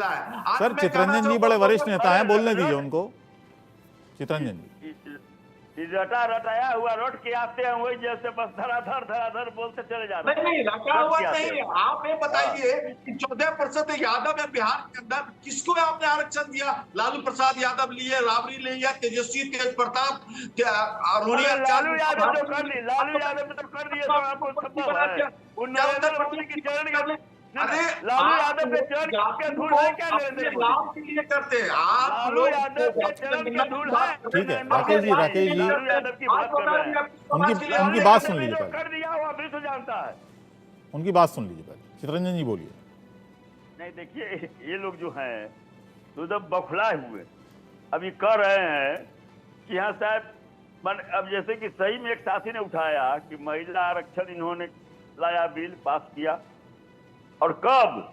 सर, चितरंजन जी बड़े वरिष्ठ नेता हैं, बोलने दीजिए उनको। चितरंजन जी, रटा रटाया हुआ रोट के आते हैं, वही जैसे बस धराधर बोलते चले जाते हैं। नहीं, रटा हुआ नहीं। आप ये बताइए कि 14% यादव है बिहार के अंदर, किसको आपने आरक्षण दिया? लालू प्रसाद यादव लिए, राबड़ी ले लिया, तेजस्वी, तेज प्रताप, लालू यादव जो कर दी, लालू यादव ने तो कर दिया, तो आपको संभव है? नरेंद्र मोदी की चरण, अरे लालू यादव के चरण के धूल है क्या? नरेंद्र मोदी लाभ के लिए करते हैं आप। लालू यादव के चरण के धूल है। ठीक है, राकेश जी, लालू यादव की बात कर रहे हैं। उनकी बात सुन लीजिए जो पहले। कर दिया वो अभी से जानता है। उनकी बात सुन लीजिए पहले। चितरंजन जी बोलिए। नहीं, देखिए ये लोग जो हैं तो जब बौखलाए हुए अभी कह रहे हैं कि हाँ साहब, अब जैसे कि सही में एक साथी ने उठाया कि महिला आरक्षण इन्होंने लाया, बिल पास किया, और कब?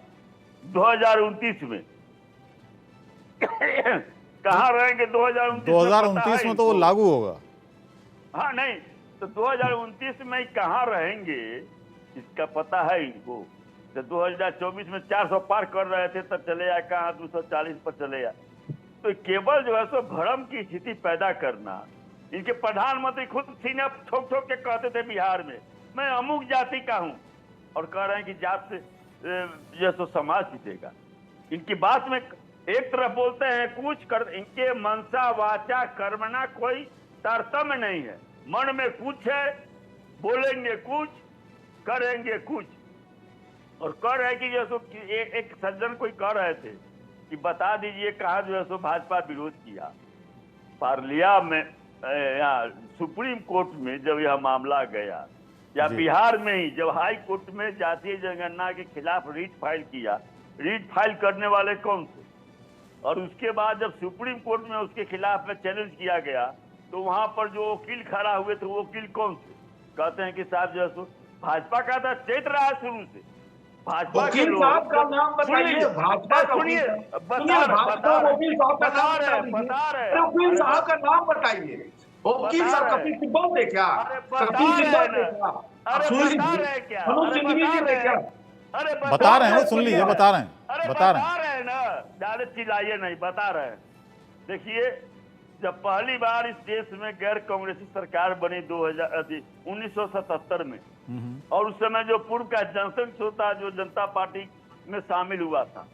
2029 में। कहाँ रहेंगे 2029 में? तो वो लागू होगा। हाँ, नहीं तो 2029 में कहाँ रहेंगे इसका पता है इनको। तो 2024 में 400 पार कर रहे थे, तब चले आए कहाँ 240 पर चले आए। तो केवल जो है सो भ्रम की स्थिति पैदा करना। इनके प्रधानमंत्री खुद सीने ठोक के कहते थे बिहार में, मैं अमुक जाति का हूँ, और कह रहे हैं कि जात से जो सो समाज जीतेगा। इनकी बात में एक तरफ बोलते हैं कुछ कर, इनके मनसा वाचा कर्मणा कोई तारतम्य नहीं है। मन में कुछ है, बोलेंगे कुछ, करेंगे कुछ। और कह रहे कि जो सो एक सज्जन कोई कह रहे थे कि बता दीजिए कहाँ जो है सो भाजपा विरोध किया। पार्लियामेंट या सुप्रीम कोर्ट में जब यह मामला गया, या बिहार में ही जब हाई कोर्ट में जातीय जनगणना के खिलाफ रीट फाइल किया, रीट फाइल करने वाले कौन थे? और उसके बाद जब सुप्रीम कोर्ट में उसके खिलाफ में चैलेंज किया गया, तो वहां पर जो वकील खड़ा हुए थे वो वकील कौन थे? कहते हैं कि साहब जो है भाजपा का था, चैत रहा है शुरू से भाजपा के लोग। का नाम बताइए, भाजपा का सुनिए, बता रहे, वकील साहब का नाम बताइए। वकील साहब कपिल सिब्बल थे क्या? कपिल सिब्बल थे क्या? बता रहे क्या? अरे बता रहे हैं, सुन लीजिए, बता रहे हैं, बता रहे हैं ना, ज्यादा चिल्लाइए नहीं, बता रहे हैं। देखिए, जब पहली बार इस देश में गैर कांग्रेसी सरकार बनी 1977 में, और उस समय जो पूर्व का जनसंघ श्रोता जो जनता पार्टी में शामिल हुआ था,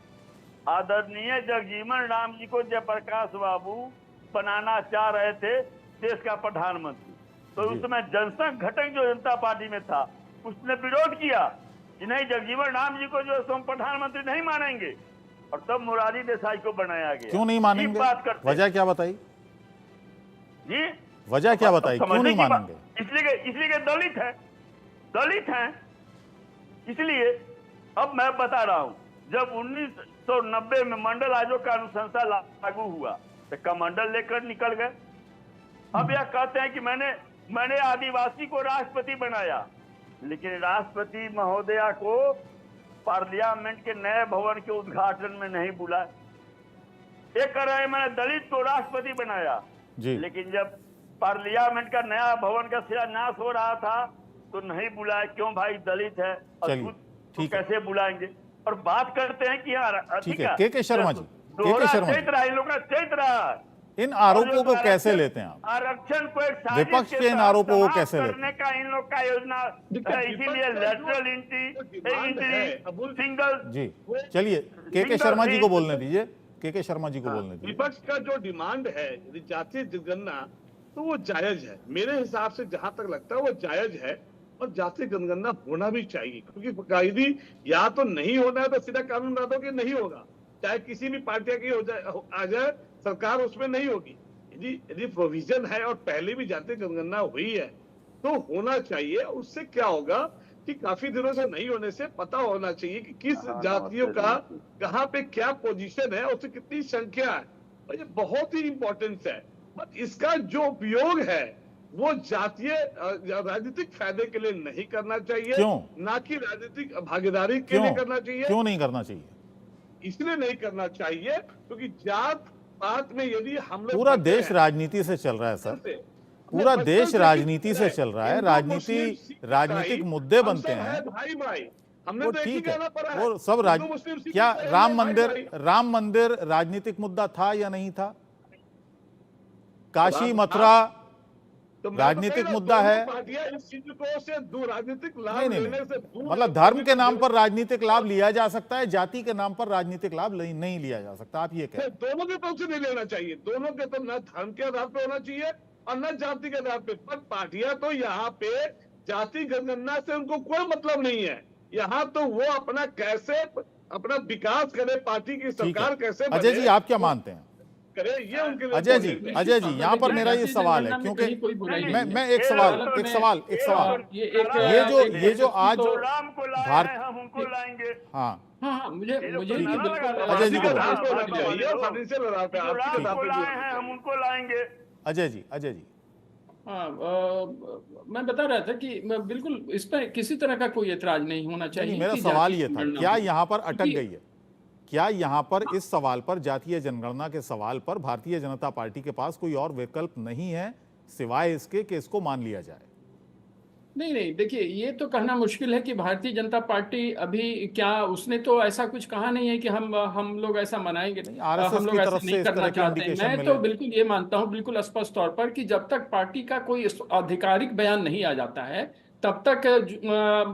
आदरणीय जगजीवन राम जी को जयप्रकाश बाबू बनाना चाह रहे थे देश का प्रधानमंत्री। तो उस समय जनसंघ घटक जो जनता पार्टी में था, उसने विरोध किया कि नहीं, जगजीवन राम जी को जो हम प्रधानमंत्री नहीं मानेंगे, और तब मोरारजी देसाई को बनाया गया। क्यों नहीं मानेंगे? वजह क्या बताई जी? वजह क्या बताई, क्यों नहीं मानेंगे? इसलिए दलित हैं। इसलिए अब मैं बता रहा हूं, जब 1990 में मंडल आयोग का अनुशंसा लागू हुआ, तो कमंडल लेकर निकल गए। अब यह कहते हैं कि मैंने आदिवासी को राष्ट्रपति बनाया, लेकिन राष्ट्रपति महोदया को पार्लियामेंट के नए भवन के उद्घाटन में नहीं बुलाया। ये कह रहे हैं मैंने दलित को राष्ट्रपति बनाया, लेकिन जब पार्लियामेंट का नया भवन का शिलान्यास हो रहा था तो नहीं बुलाया। क्यों भाई, दलित है और तो कैसे बुलाएंगे? और बात करते हैं कि के शर्मा जी, चैत्र इन आरोपों को कैसे लेते हैं आप? आरक्षण को एक विपक्ष के इन आरोपों को कैसे करने का इन लोग का योजना, इसीलिए लेटरल एंट्री सिंगल। जी चलिए, के शर्मा जी को बोलने दीजिए। के शर्मा जी को बोलने दीजिए। विपक्ष का जो डिमांड है जातीय जनगणना, तो वो जायज है। मेरे हिसाब से जहां तक लगता है वो जायज है, और जाति जनगणना होना भी चाहिए, क्योंकि कायदी या तो नहीं होना है तो सीधा कानून बना दो कि नहीं होगा, चाहे किसी भी पार्टी की आ जाए, सरकार उसमें नहीं होगी। यदि प्रोविजन है और पहले भी जाति जनगणना हुई है तो होना चाहिए। उससे क्या होगा कि काफी दिनों से नहीं होने से पता होना चाहिए कि किस जातियों का कहाँ पे क्या पोजीशन है, उससे कितनी संख्या है, और ये बहुत ही इंपॉर्टेंस है। और इसका जो उपयोग है वो जातीय राजनीतिक फायदे के लिए नहीं करना चाहिए। क्यों? ना कि राजनीतिक भागीदारी के लिए करना चाहिए। क्यों नहीं करना चाहिए? इसलिए नहीं करना चाहिए क्योंकि जात पात में यदि हम लोग पूरा देश राजनीति से चल रहा है सर, पूरा देश राजनीति से चल रहा है, राजनीतिक मुद्दे बनते हैं, भाई वो ठीक है, वो सब क्या राम मंदिर राजनीतिक मुद्दा था या नहीं था? काशी मथुरा राजनीतिक मुद्दा है? नहीं, मतलब धर्म के नाम पर राजनीतिक लाभ लिया जा सकता है, जाति के नाम पर राजनीतिक लाभ नहीं लिया जा सकता, आप ये कहें? दोनों के तरफ से नहीं लेना चाहिए, दोनों के तो न धर्म के आधार पे होना चाहिए और न जाति के आधार पे। पर पार्टियां तो यहाँ पे जाति जनगणना से उनको कोई मतलब नहीं है। यहाँ तो वो अपना विकास करे, पार्टी की सरकार कैसे बने। अजय जी, आप क्या मानते हैं? ये उनके लिए अजय जी, यहाँ पर मेरा ये सवाल है, क्योंकि मैं एक सवाल ये जो आज भारत, हाँ, मुझे अजय जी को हम उनको लाएंगे। अजय जी हाँ, मैं बता रहा था कि बिल्कुल इस पर किसी तरह का कोई एतराज नहीं होना चाहिए। मेरा सवाल ये था, क्या यहाँ पर अटक गई है? क्या यहाँ पर इस सवाल पर, जातीय जनगणना के सवाल पर भारतीय जनता पार्टी के पास कोई और विकल्प नहीं है सिवाय इसके कि इसको मान लिया जाए? नहीं, देखिए, ये तो कहना मुश्किल है कि भारतीय जनता पार्टी अभी क्या, उसने तो ऐसा कुछ कहा नहीं है कि हम लोग ऐसा मनाएंगे, हम लोग ऐसा नहीं करना चाहते। मैं तो बिल्कुल ये मानता हूँ, बिल्कुल स्पष्ट तौर पर, कि जब तक पार्टी का कोई आधिकारिक बयान नहीं आ जाता है तब तक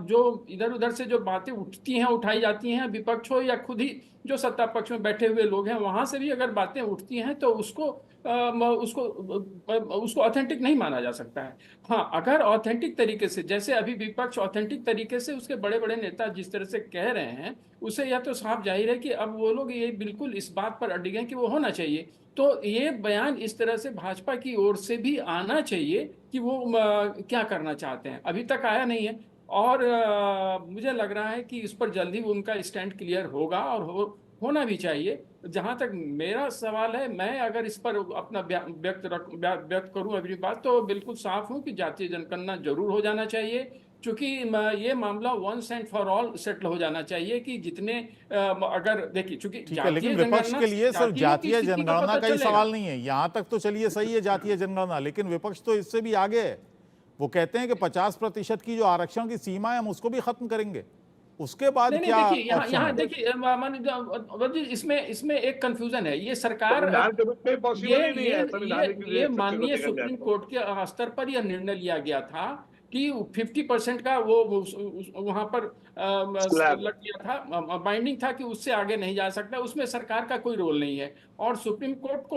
जो इधर उधर से जो बातें उठती हैं, उठाई जाती हैं, विपक्ष हो या खुद ही जो सत्ता पक्ष में बैठे हुए लोग हैं, वहां से भी अगर बातें उठती हैं तो उसको ऑथेंटिक नहीं माना जा सकता है। हाँ, अगर ऑथेंटिक तरीके से, जैसे अभी विपक्ष ऑथेंटिक तरीके से उसके बड़े बड़े नेता जिस तरह से कह रहे हैं, उससे यह तो साफ जाहिर है कि अब वो लोग ये बिल्कुल इस बात पर अडिग हैं कि वो होना चाहिए। तो ये बयान इस तरह से भाजपा की ओर से भी आना चाहिए कि वो क्या करना चाहते हैं। अभी तक आया नहीं है, और मुझे लग रहा है कि इस पर जल्दी उनका स्टैंड क्लियर होगा, और होना भी चाहिए। जहां तक मेरा सवाल है, मैं अगर इस पर अपना व्यक्त करूं अपनी बात, तो बिल्कुल साफ हूं कि जातीय जनगणना जरूर हो जाना चाहिए, क्योंकि ये मामला once and for all settle हो जाना चाहिए कि जितने अगर देखिए, चूंकि लेकिन विपक्ष के लिए सिर्फ जातीय जनगणना का ही सवाल नहीं है। यहाँ तक तो चलिए सही है जातीय जनगणना, लेकिन विपक्ष तो इससे भी आगे है। वो कहते हैं कि 50% की जो आरक्षण की सीमा है हम उसको भी खत्म करेंगे, उसके बाद क्या? यहाँ देखिए, इसमें एक कंफ्यूजन है। ये सरकार, ये माननीय सुप्रीम कोर्ट के स्तर पर यह निर्णय लिया गया था कि 50% का वो वहां पर लग गया था, बाइंडिंग था कि उससे आगे नहीं जा सकता, उसमें सरकार का कोई रोल नहीं है। और सुप्रीम कोर्ट को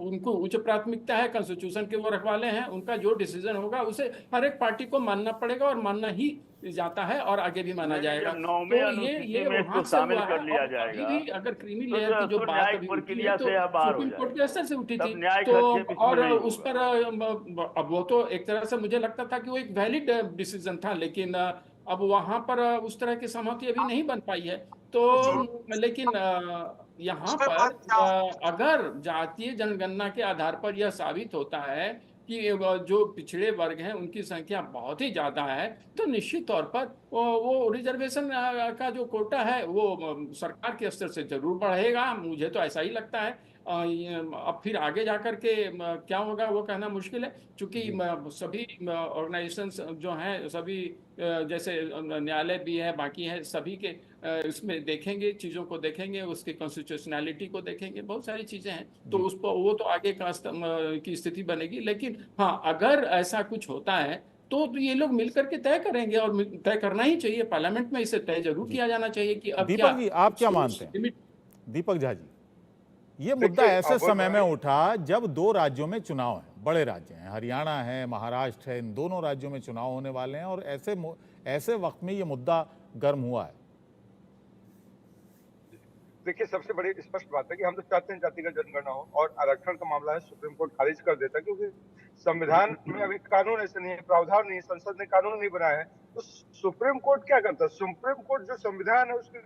उनको उच्च प्राथमिकता है, कॉन्स्टिट्यूशन के वो रखवाले हैं, उनका जो डिसीजन होगा उसे हर एक पार्टी को मानना पड़ेगा, और मानना ही जाता है और आगे भी माना जाएगा। तो ये वहां से शामिल कर लिया जाएगा। अभी भी अगर क्रीमी लेयर की जो बात अभी उठी है तो सुप्रीम कोर्ट के स्तर से उठी थी, तो और उस पर अब वो तो एक तरह से मुझे लगता था कि वो एक वैलिड डिसीजन था, लेकिन अब वहां पर उस तरह की सहमति अभी नहीं बन पाई है। तो लेकिन यहाँ पर अगर जातीय जनगणना के आधार पर यह साबित होता है कि जो पिछड़े वर्ग हैं उनकी संख्या बहुत ही ज्यादा है, तो निश्चित तौर पर वो रिजर्वेशन का जो कोटा है वो सरकार के स्तर से जरूर बढ़ेगा, मुझे तो ऐसा ही लगता है। अब फिर आगे जाकर के क्या होगा वो कहना मुश्किल है, क्योंकि सभी ऑर्गेनाइजेशंस जो हैं, सभी जैसे न्यायालय भी है, बाकी है, सभी के इसमें देखेंगे, चीज़ों को देखेंगे, उसकी कॉन्स्टिट्यूशनैलिटी को देखेंगे, बहुत सारी चीज़ें हैं, तो उस पर वो तो आगे की स्थिति बनेगी। लेकिन हाँ, अगर ऐसा कुछ होता है तो ये लोग मिलकर के तय करेंगे, और तय करना ही चाहिए, पार्लियामेंट में इसे तय जरूर किया जाना चाहिए कि अब दीपक जी, आप क्या मानते हैं? दीपक झा जी, ये मुद्दा ऐसे समय में उठा जब 2 राज्यों में चुनाव है, बड़े राज्य हैं, हरियाणा है, महाराष्ट्र है, इन दोनों राज्यों में चुनाव होने वाले हैं और ऐसे वक्त में ये मुद्दा गर्म हुआ है। देखिए, सबसे बड़ी स्पष्ट बात है कि हम तो चाहते हैं जातिगत जनगणना हो, और आरक्षण का मामला है सुप्रीम कोर्ट खारिज कर देता है, क्योंकि संविधान में अभी कानून ऐसे नहीं है, प्रावधान नहीं है, संसद ने कानून नहीं बनाया है। तो सुप्रीम कोर्ट क्या करता है? सुप्रीम कोर्ट जो संविधान है उसकी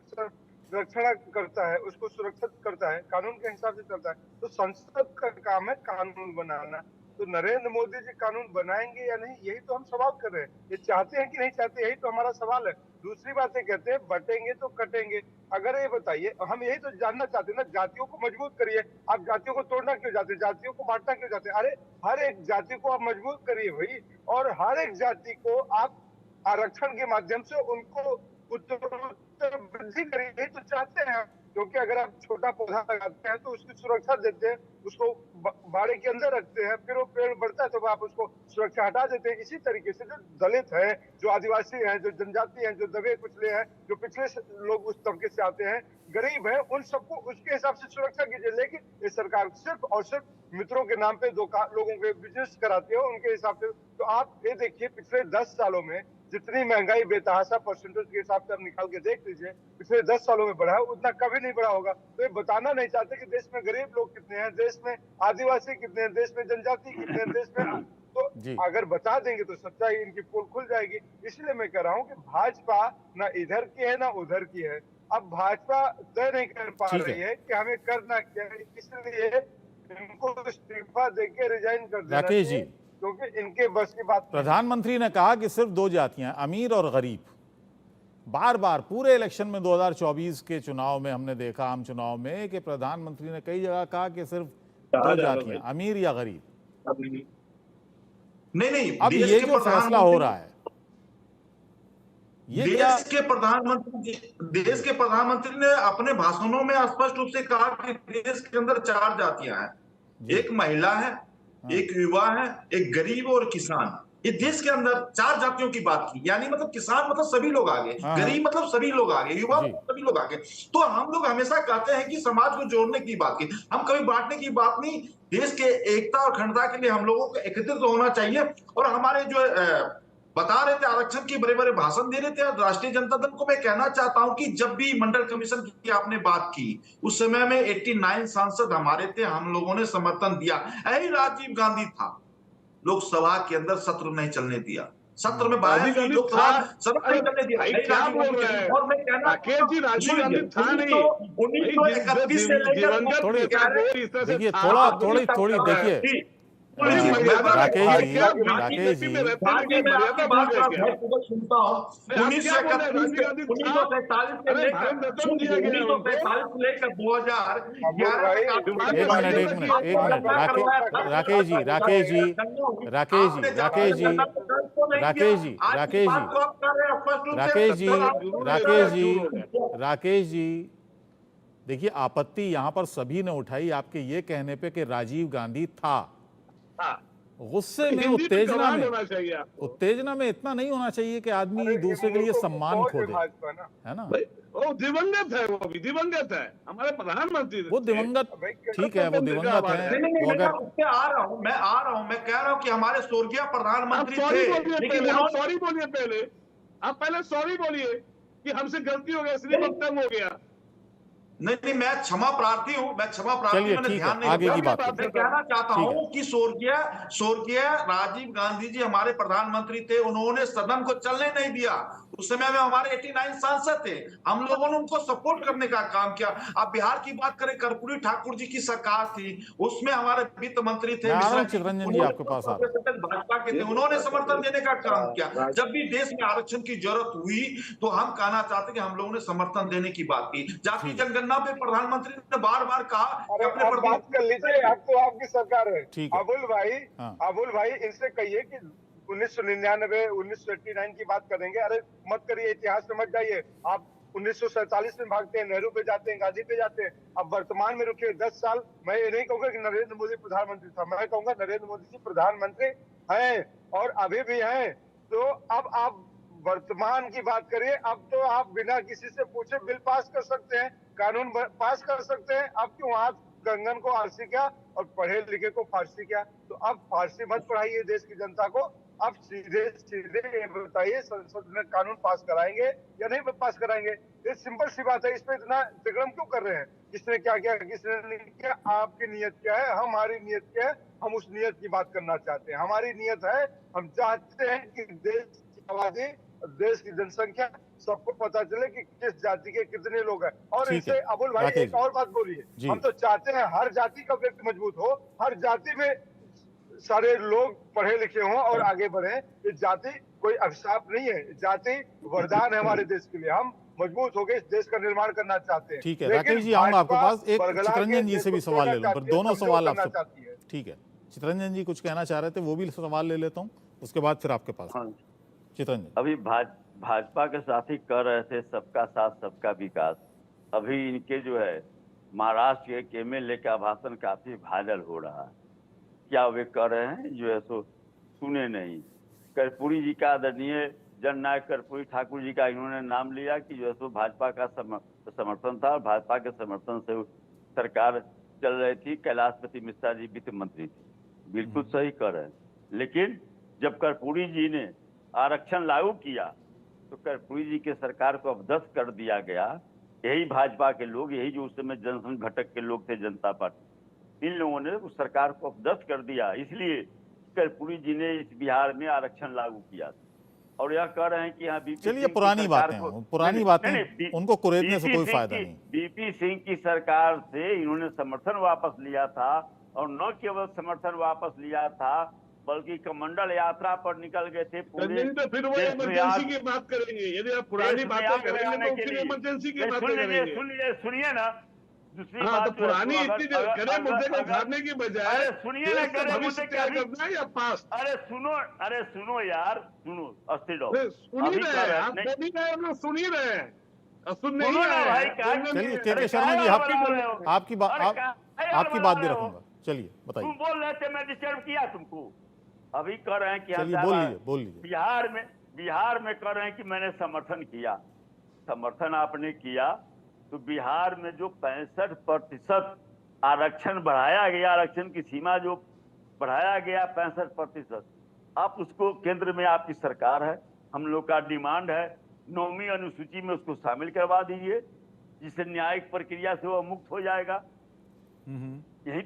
रक्षण करता है, उसको सुरक्षित करता है, कानून के हिसाब से चलता है। तो संसद का काम है कानून बनाना। तो नरेंद्र मोदी जी कानून बनाएंगे या नहीं, यही तो हम सवाल कर रहे हैं। ये चाहते हैं कि नहीं चाहते, यही तो हमारा सवाल है। दूसरी बात ये कहते हैं बटेंगे तो कटेंगे। अगर ये बताइए, हम यही तो जानना चाहते हैं ना, जातियों को मजबूत करिए। आप जातियों को तोड़ना क्यों चाहते हैं? जातियों को बांटना क्यों चाहते हैं? अरे हर एक जाति को आप मजबूत करिए भाई, और हर एक जाति को आप आरक्षण के माध्यम से उनको उत्तरोत्तर वृद्धि करिए, यही तो चाहते हैं। क्योंकि अगर आप छोटा पौधा लगाते हैं तो उसकी सुरक्षा देते हैं, उसको बाड़े के अंदर रखते हैं, फिर वो पेड़ बढ़ता है तो आप उसको सुरक्षा हटा देते हैं। इसी तरीके से जो दलित है, जो आदिवासी हैं, जो जनजाति हैं, जो दबे कुचले हैं, जो पिछले लोग उस तबके से आते हैं, गरीब है, उन सबको उसके हिसाब से सुरक्षा कीजिए। लेकिन ये सरकार सिर्फ और सिर्फ मित्रों के नाम पे लोगों के बिजनेस कराती है उनके हिसाब से। तो आप ये देखिए, पिछले 10 सालों में जितनी महंगाई बेतहाशा परसेंटेज के हिसाब से आप निकाल के देख लीजिए, पिछले 10 सालों में बढ़ा है, उतना कभी नहीं बढ़ा होगा। तो ये बताना नहीं चाहते कि देश में गरीब लोग कितने हैं, देश में आदिवासी कितने हैं, देश में जनजाति कितने हैं, देश में तो अगर बता देंगे तो सच्चाई इनकी पोल खुल जाएगी। इसलिए मैं कह रहा हूँ कि भाजपा ना इधर की है ना उधर की है। अब भाजपा तय नहीं कर पा रही है कि हमें करना क्या है, इसलिए इनको इस्तीफा देके रिजाइन कर देना राकेश जी, क्योंकि इनके बस की बात। प्रधानमंत्री ने कहा कि सिर्फ दो जातियां, अमीर और गरीब। बार बार पूरे इलेक्शन में 2024 के चुनाव में हमने देखा, आम चुनाव में, कि प्रधानमंत्री ने कई जगह कहा कि सिर्फ दो जातियां, अमीर या गरीब। नहीं, अब ये जो फैसला हो रहा है, ये क्या? देश के प्रधानमंत्री ने अपने भाषणों में स्पष्ट रूप से कहा कि देश के अंदर 4 जातियां हैं, एक महिला है, एक युवा है, एक गरीब और किसान। ये देश के अंदर 4 जातियों की बात की, यानी मतलब किसान मतलब सभी लोग आगे, गरीब मतलब सभी लोग आगे, युवा मतलब सभी लोग आगे। तो हम लोग हमेशा कहते हैं कि समाज को जोड़ने की बात की, हम कभी बांटने की बात नहीं। देश के एकता और अखंडता के लिए हम लोगों को एकत्रित होना चाहिए। और हमारे जो बता रहे थे आरक्षण की बड़े बड़े भाषण दे रहे थे, राष्ट्रीय जनता दल को मैं कहना चाहता हूं कि जब भी मंडल कमीशन की आपने बात की, उस समय में 89 सांसद हमारे थे, हम लोगों ने समर्थन दिया। यही राजीव गांधी था, लोकसभा के अंदर सत्र नहीं चलने दिया, सत्र में लोकसभा सत्र नहीं चलने दिया। और मैं कहना राजीव गांधी था नहीं, 1931 से लेकर देखिए, थोड़ी देखिए राकेश जी, राकेश जी, सुनता हूँ 1931 से 1947 से लेकर 2011 राकेश जी, देखिए, आपत्ति यहाँ पर सभी ने उठाई आपके ये कहने पे कि राजीव गांधी था। गुस्से में, उत्तेजना में इतना नहीं होना चाहिए कि आदमी दूसरे के लिए सम्मान खो दे, है ना? वो दिवंगत है, वो भी दिवंगत है, हमारे प्रधानमंत्री। वो दिवंगत, ठीक है, वो दिवंगत है। मैं आ रहा हूँ, मैं कह रहा हूँ कि हमारे स्वर्गीय प्रधानमंत्री थे। सॉरी बोलिए पहले, आप पहले सॉरी बोलिए कि हमसे गलती हो गया, इसलिए वक्तव्य हो गया। नहीं, मैं क्षमा प्रार्थी हूँ, मैंने ध्यान नहीं आगे की बात। मैं कहना चाहता हूँ कि स्वर्गीय राजीव गांधी जी हमारे प्रधानमंत्री थे, उन्होंने सदन को चलने नहीं दिया। उस समय में हमारे 89 सांसद थे, हम लोगों ने उनको सपोर्ट करने का काम किया। आप बिहार की बात करें, कर्पूरी ठाकुर जी की सरकार थी, उसमें हमारे वित्त मंत्री थे चितरंजन जी, आपके पास भाजपा के थे, उन्होंने समर्थन देने का काम किया। जब भी देश में आरक्षण की जरूरत हुई तो हम कहना चाहते कि हम लोगों ने समर्थन देने की बात की। जाति जनगणना पे प्रधानमंत्री ने बार-बार कहा कि अपने पर बात कर लीजिए, अब तो आपकी सरकार है। अबुल भाई इनसे कहिए कि 1999, 1989 की बात करेंगे। अरे मत करिए, इतिहास में मत जाइए। आप 1947 में भागते हैं, नेहरू पे जाते हैं, गांधी पे जाते हैं। अब वर्तमान में रुकिए 10 साल। मैं ये नहीं कहूंगा कि नरेंद्र मोदी प्रधानमंत्री था, मैं कहूंगा नरेंद्र मोदी जी प्रधानमंत्री हैं और अभी भी हैं। तो अब आप वर्तमान की बात करिए। अब तो आप बिना किसी से पूछे बिल पास कर सकते हैं, कानून पास कर सकते हैं। अब क्यों हाथ कंगन को आरसी क्या और पढ़े लिखे को फारसी क्या। तो अब फारसी मत पढ़ाइए देश की जनता को, अब सीधे सीधे ये बताइए संसद में कानून पास कराएंगे या नहीं पास कराएंगे। ये सिंपल सी बात है, इस पे इतना तिगड़म क्यों कर रहे हैं? किसने क्या किया किसने नहीं किया, आपकी नियत क्या है, हमारी नियत क्या है, हम उस नियत की बात करना चाहते हैं। हमारी नियत है, हम चाहते हैं कि देश की आबादी, देश की जनसंख्या सबको पता चले कि किस जाति के कितने लोग हैं। और ठीक इससे है, अबुल भाई राकेश एक और बात बोलिए, जी। हम तो चाहते हैं हर जाति का व्यक्ति मजबूत हो, हर जाति में सारे लोग पढ़े लिखे हों और आगे बढ़े। ये जाति कोई अभिशाप नहीं है, जाति वरदान है हमारे देश के लिए। हम मजबूत होकर इस देश का निर्माण करना चाहते हैं। ठीक है लेकिन राकेश जी, आऊंगा आपके भाजपा पास। एक बरगला के चितरंजन जी देश से भी को सवाल ले तोड़ना लूं, पर चाहती है, दोनों कमजोर सवाल करना आपसे। चाहती है। ठीक है, चितरंजन जी कुछ कहना चाह रहे थे, वो भी सवाल ले लेता हूँ, उसके बाद फिर आपके पास। हाँ। चितरंजन, अभी भाजपा के साथ ही कर रहे थे सबका साथ सबका विकास। अभी इनके जो है महाराष्ट्र के एक एमएलए का भाषण काफी वायरल हो रहा है। क्या वे कर रहे हैं जो है सो सुने नहीं। कर्पूरी जी का, आदरणीय जननायक कर्पूरी ठाकुर जी का इन्होंने नाम लिया कि जो है सो भाजपा का समर्थन था, भाजपा के समर्थन से सरकार चल रही थी, कैलाशपति मिश्रा जी वित्त मंत्री थे। बिल्कुल सही कर रहे हैं, लेकिन जब कर्पूरी जी ने आरक्षण लागू किया तो कर्पूरी जी के सरकार को अपदस्थ कर दिया गया। यही भाजपा के लोग, यही जो उस समय जनसंघ घटक के लोग थे, जनता पार्टी, इन लोगों ने उस सरकार को अपदस्थ कर दिया। इसलिए कर्पूरी जी ने इस बिहार में आरक्षण लागू किया और यह कह रहे हैं कि यहाँ चलिए पुरानी बातें उनको कुरेदने से कोई फायदा नहीं। बीपी सिंह की सरकार से इन्होंने समर्थन वापस लिया था, और न केवल समर्थन वापस लिया था बल्कि कमंडल यात्रा पर निकल गए थे पूरे। तो फिर वो इमरजेंसी की बात करेंगे, यदि आप पुरानी बातें करेंगे तो फिर इमरजेंसी की बात करेंगे। सुनिए ना, दूसरी हाँ, बात तो पुरानी इतनी गरे मुद्दे को उठाने की बजाय सुनिए ना, गरे मुद्दे क्या करना है या पास। अरे सुनो यार, सुनो अस्थिर रहो। सुन ही रहे हैं आप, सुन ही रहे हैं, सुन ही रहे हैं, सुन नहीं रहे हैं। चलिए के शर्मा जी, आपकी बात भी रखूंगा। चलिए बताइए। तुम बोल रहे थे, मैं डिस्टर्ब किया तुमको? अभी कह रहे हैं कि चलिए बोल लीजिए। बिहार में कह रहे हैं कि मैंने समर्थन किया। समर्थन आपने किया तो बिहार में जो 65% आरक्षण बढ़ाया गया, आरक्षण की सीमा जो बढ़ाया गया 65%, आप उसको, केंद्र में आपकी सरकार है, हम लोग का डिमांड है 9वीं अनुसूची में उसको शामिल करवा दीजिए, जिससे न्यायिक प्रक्रिया से वो मुक्त हो जाएगा। यही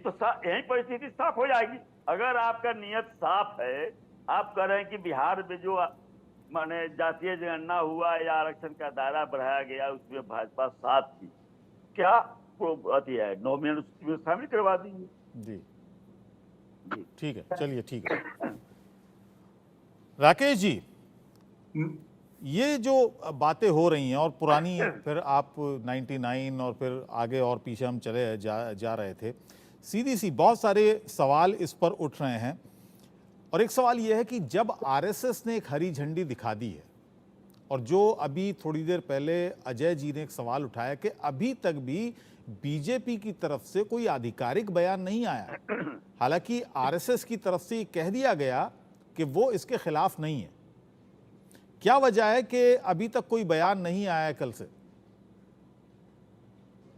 परिस्थिति साफ हो जाएगी। अगर आपका नियत साफ है, आप कह रहे हैं कि बिहार में जो माने जातीय जनगणना हुआ या आरक्षण का दायरा बढ़ाया गया उसमें भाजपा साथ थी, क्या अति है 9वीं अनुसूची में शामिल करवा दीजिए। जी ठीक है, चलिए ठीक है। राकेश जी, ये जो बातें हो रही हैं और पुरानी, फिर आप 99 और फिर आगे और पीछे हम चले जा रहे थे, सीधी सी बहुत सारे सवाल इस पर उठ रहे हैं। और एक सवाल यह है कि जब आरएसएस ने एक हरी झंडी दिखा दी है, और जो अभी थोड़ी देर पहले अजय जी ने एक सवाल उठाया कि अभी तक भी बीजेपी की तरफ से कोई आधिकारिक बयान नहीं आया, हालांकि आरएसएस की तरफ से कह दिया गया कि वो इसके खिलाफ नहीं है। क्या वजह है कि अभी तक कोई बयान नहीं आया है कल से?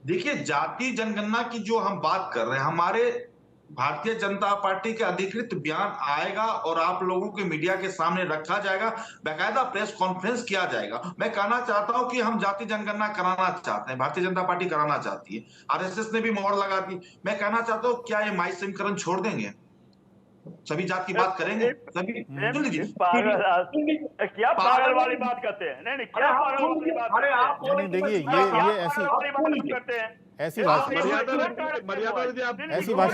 देखिए, जातीय जनगणना की जो हम बात कर रहे हैं, हमारे भारतीय जनता पार्टी के अधिकृत बयान आएगा और आप लोगों के मीडिया के सामने रखा जाएगा, बाकायदा प्रेस कॉन्फ्रेंस किया जाएगा। मैं कहना चाहता हूं कि हम जातीय जनगणना कराना चाहते हैं, भारतीय जनता पार्टी कराना चाहती है, आरएसएस ने भी मोहर लगा दी। मैं कहना चाहता हूं, क्या ये माई समीकरण छोड़ देंगे? सभी जात की बात करेंगे? सभी सुन लीजिए, क्या पागल वाली बात करते हैं? नहीं, क्या पागल वाली बात? अरे आप देखिए, ये ऐसी भाषा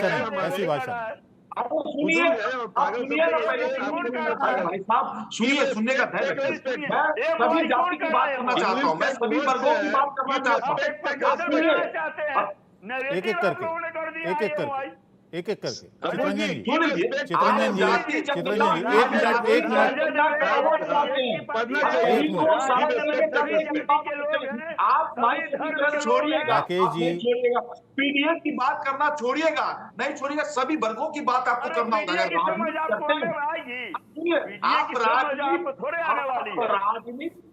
नहीं, ऐसी भाषा सुनिए, सुनने का धैर्य रखिए। मैं सभी जाति की बात करना चाहता हूँ, मैं सभी वर्गों की बात करना चाहता हूँ। एक एक करके चितरंजन जी, आप छोड़िएगा, पीडीएफ की बात करना छोड़िएगा, नहीं छोड़िएगा, सभी वर्गों की बात आपको करना होगा।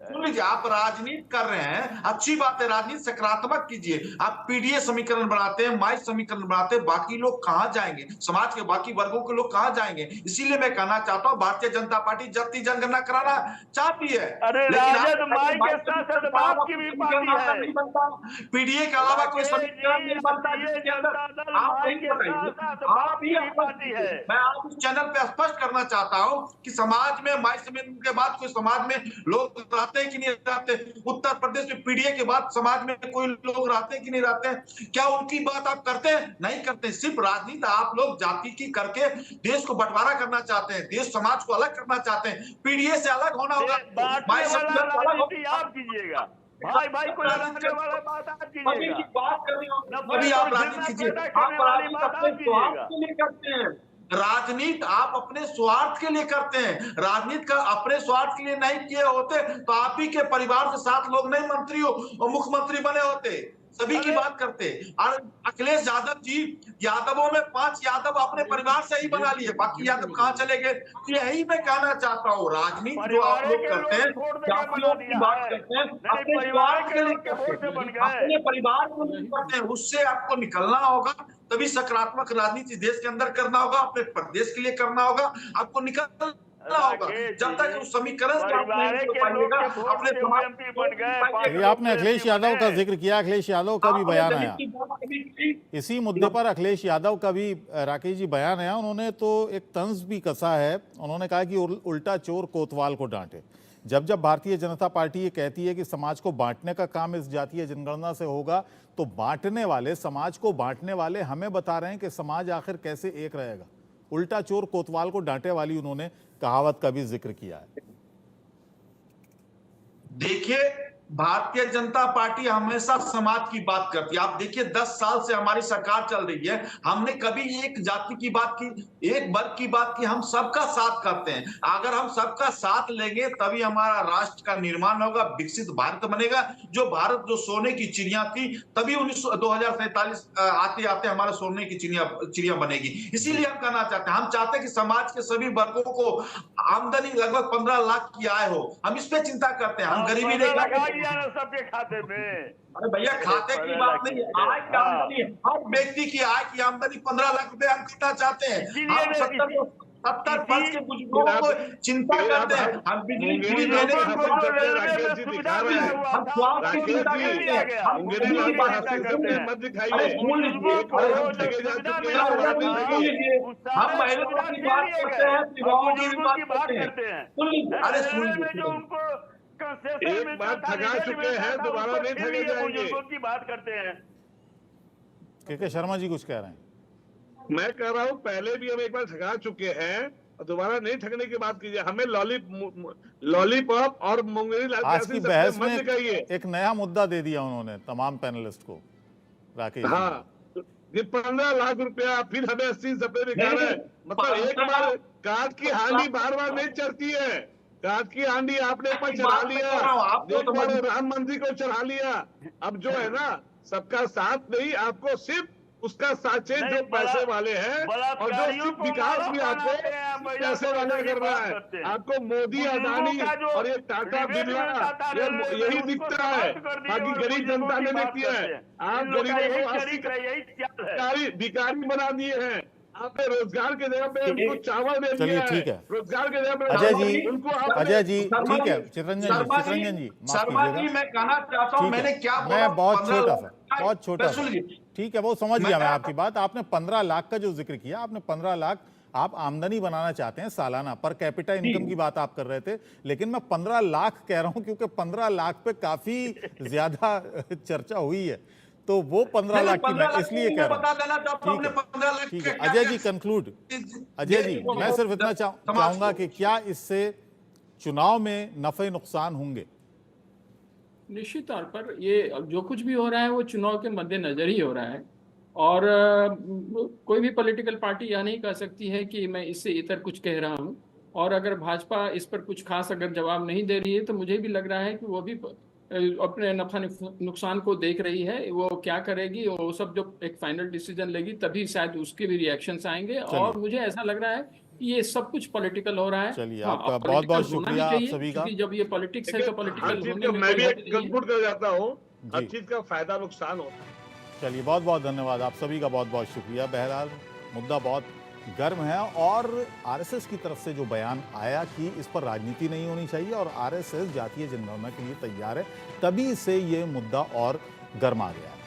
सुन लीजिए, आप राजनीति कर रहे हैं, अच्छी बात है, राजनीति सकारात्मक कीजिए। आप पीडीए समीकरण बनाते हैं, माइक समीकरण बनाते हैं, बाकी लोग कहां जाएंगे, समाज के बाकी वर्गों के लोग कहां जाएंगे? इसीलिए मैं कहना चाहता हूं, भारतीय जनता पार्टी जाति जनगणना कराना चाहती है, अरे लेकिन राजद माई के साथ बाप की भी पार्टी है। नहीं बनता, पीडीए के अलावा कोई समीकरण नहीं बनता जिसके अंदर आप नहीं बताइए, आप ही पार्टी है। मैं आप इस चैनल पे स्पष्ट करना चाहता हूं कि समाज में माई समीकरण के बाद कोई समाज में लोग रहते हैं कि नहीं रहते? उत्तर प्रदेश में पीडीए के बाद समाज में कोई लोग रहते हैं कि नहीं रहते हैं? क्या उनकी बात आप करते हैं? नहीं करते। सिर्फ राजनीति आप लोग जाति की करके देश को बंटवारा करना चाहते हैं, देश समाज को अलग करना चाहते हैं। पीडीए से अलग होना होगा, माई समीकरण से अलग होगा। आप कीजिएगा भाई भाई को लड़ाने वाला बात आप कीजिएगा, बात करनी होगी अभी आप राजनीति कीजिए। आप राजनीति अपने स्वार्थ के लिए करते हैं, राजनीति आप अपने स्वार्थ के लिए करते हैं। राजनीति का अपने स्वार्थ के लिए नहीं किए होते तो आप ही के परिवार से 7 लोग नहीं मंत्री हो और मुख्यमंत्री बने होते। सभी की बात करते। और अखिलेश यादव जी, यादवों में 5 यादव अपने परिवार से ही बना लिए, बाकी यादव कहाँ चले गए? यही मैं कहना चाहता हूँ, राजनीति जो आप लोग करते हैं, जातियों की बात करते हैं, अपने स्वार्थ के लिए करते हैं, अपने परिवार को नहीं करते हैं। उससे आपको निकलना होगा, तभी सकारात्मक राजनीति देश के अंदर करना होगा, अपने प्रदेश के लिए करना होगा, आपको निकलना होगा। जब तक उस समीकरण से आप नहीं हो पाइएगा, अपने समाज। ये आपने अखिलेश यादव का जिक्र किया, अखिलेश यादव का भी बयान आया इसी मुद्दे पर। अखिलेश यादव का भी राकेश जी बयान आया, उन्होंने तो एक तंज भी कसा है। उन्होंने कहा कि उल्टा चोर कोतवाल को डांटे। जब जब भारतीय जनता पार्टी ये कहती है कि समाज को बांटने का काम इस जातीय जनगणना से होगा, तो बांटने वाले, समाज को बांटने वाले हमें बता रहे हैं कि समाज आखिर कैसे एक रहेगा। उल्टा चोर कोतवाल को डांटे वाली उन्होंने कहावत का भी जिक्र किया है। देखिए, भारतीय जनता पार्टी हमेशा समाज की बात करती है। आप देखिए, 10 साल से हमारी सरकार चल रही है, हमने कभी एक जाति की बात की, एक वर्ग की बात की? हम सबका साथ करते हैं। अगर हम सबका साथ लेंगे तभी हमारा राष्ट्र का निर्माण होगा, विकसित भारत बनेगा। जो भारत जो सोने की चिड़िया थी, तभी 2047 आते आते हमारा सोने की चिड़िया बनेगी। इसीलिए हम कहना चाहते हैं, हम चाहते हैं कि समाज के सभी वर्गों को आमदनी लगभग 15 लाख की आय हो। हम इस पे चिंता करते हैं, हम गरीबी नहीं सबके खाते में। अरे भैया, खाते की बात नहीं है, आय की आमदनी, हर व्यक्ति की आय की आमदनी 15 लाख रुपए हम करना चाहते हैं। हम 70 वर्ष के बुजुर्गों को चिंता करते हैं, हम बिजली फ्री देने की हम स्वास्थ्य की चिंता करते हैं, हम महिलाओं की बात करते हैं, युवाओं की भी बात करते हैं। अरे सुनिए, एक बार ठगा चुके हैं, दोबारा नहीं ठगे जाएंगे। की बात करते हैं। के शर्मा जी कुछ कह रहे हैं? मैं कह रहा हूँ, पहले भी हम एक बार ठगा चुके हैं और दोबारा नहीं ठगने की बात कीजिए। हमें लॉलीपॉप और मुंगेरी लाल आज की बहस में एक नया मुद्दा दे दिया उन्होंने तमाम पैनलिस्ट को, राकेश। हाँ, ये 15 लाख रुपया फिर हमें 80 सपने दिखा रहे हैं। मतलब एक बार काट की हांडी बार बार नहीं चढ़ती है। काट की हांडी आपने ऊपर चढ़ा लिया, एक बार राम मंदिर को चढ़ा लिया। अब जो है ना, सबका साथ नहीं, आपको सिर्फ उसका साचे जो पैसे वाले हैं और जो सिर्फ विकास भी आपको पैसे वाले कर रहा है। आपको मोदी, अदानी और ये टाटा बिरला यही दिखता है, बाकी गरीब जनता ने नहीं किया है। आप गरीबों को भिखारी बना दिए हैं। आपने रोजगार के जगह पे उनको चावल दे दिया है। ठीक है, रोजगार के जगह पे अजय जी, ठीक है, चितरंजन जी शर्मा जी, मैं कहना चाहता हूं, मैंने क्या बोला? मैं बहुत छोटा सा, ठीक है, वो समझ गया मैं आपकी बात। आपने 15 लाख का जो जिक्र किया, आपने 15 लाख आप आमदनी बनाना चाहते हैं सालाना, पर कैपिटा इनकम की बात आप कर रहे थे, लेकिन मैं 15 लाख कह रहा हूं क्योंकि 15 लाख पे काफी ज्यादा चर्चा हुई है, तो वो 15 लाख की मैं इसलिए कह रहा हूँ। ठीक है, अजय जी कंक्लूड। अजय जी, मैं सिर्फ इतना चाहूंगा कि क्या इससे चुनाव में नफे नुकसान होंगे? निश्चित तौर पर ये जो कुछ भी हो रहा है वो चुनाव के मद्देनजर ही हो रहा है, और कोई भी पॉलिटिकल पार्टी यह नहीं कह सकती है कि मैं इससे इतर कुछ कह रहा हूँ। और अगर भाजपा इस पर कुछ खास अगर जवाब नहीं दे रही है, तो मुझे भी लग रहा है कि वो भी अपने नफा नुकसान को देख रही है। वो क्या करेगी, वो सब जो एक फाइनल डिसीजन लेगी तभी शायद उसके भी रिएक्शंस आएंगे। और मुझे ऐसा लग रहा है ये सब कुछ पॉलिटिकल हो रहा है। चलिए, हाँ, आपका और बहुत बहुत political होना शुक्रिया भी आप चाहिए, सभी का। क्योंकि जब ये पॉलिटिक्स है तो हर पॉलिटिकल चीज होने का में मैं कोई भी हर्ज एक नहीं है। कंक्लूड कर जाता हूँ, हर जी। चीज का फायदा नुकसान होता है। चलिए, बहुत बहुत धन्यवाद, आप सभी का बहुत बहुत शुक्रिया। बहरहाल मुद्दा बहुत गर्म है और आरएसएस की तरफ से जो बयान आया कि इस पर राजनीति नहीं होनी चाहिए और आरएसएस जातीय जनगणना के लिए तैयार है, तभी से ये मुद्दा और गर्मा गया है।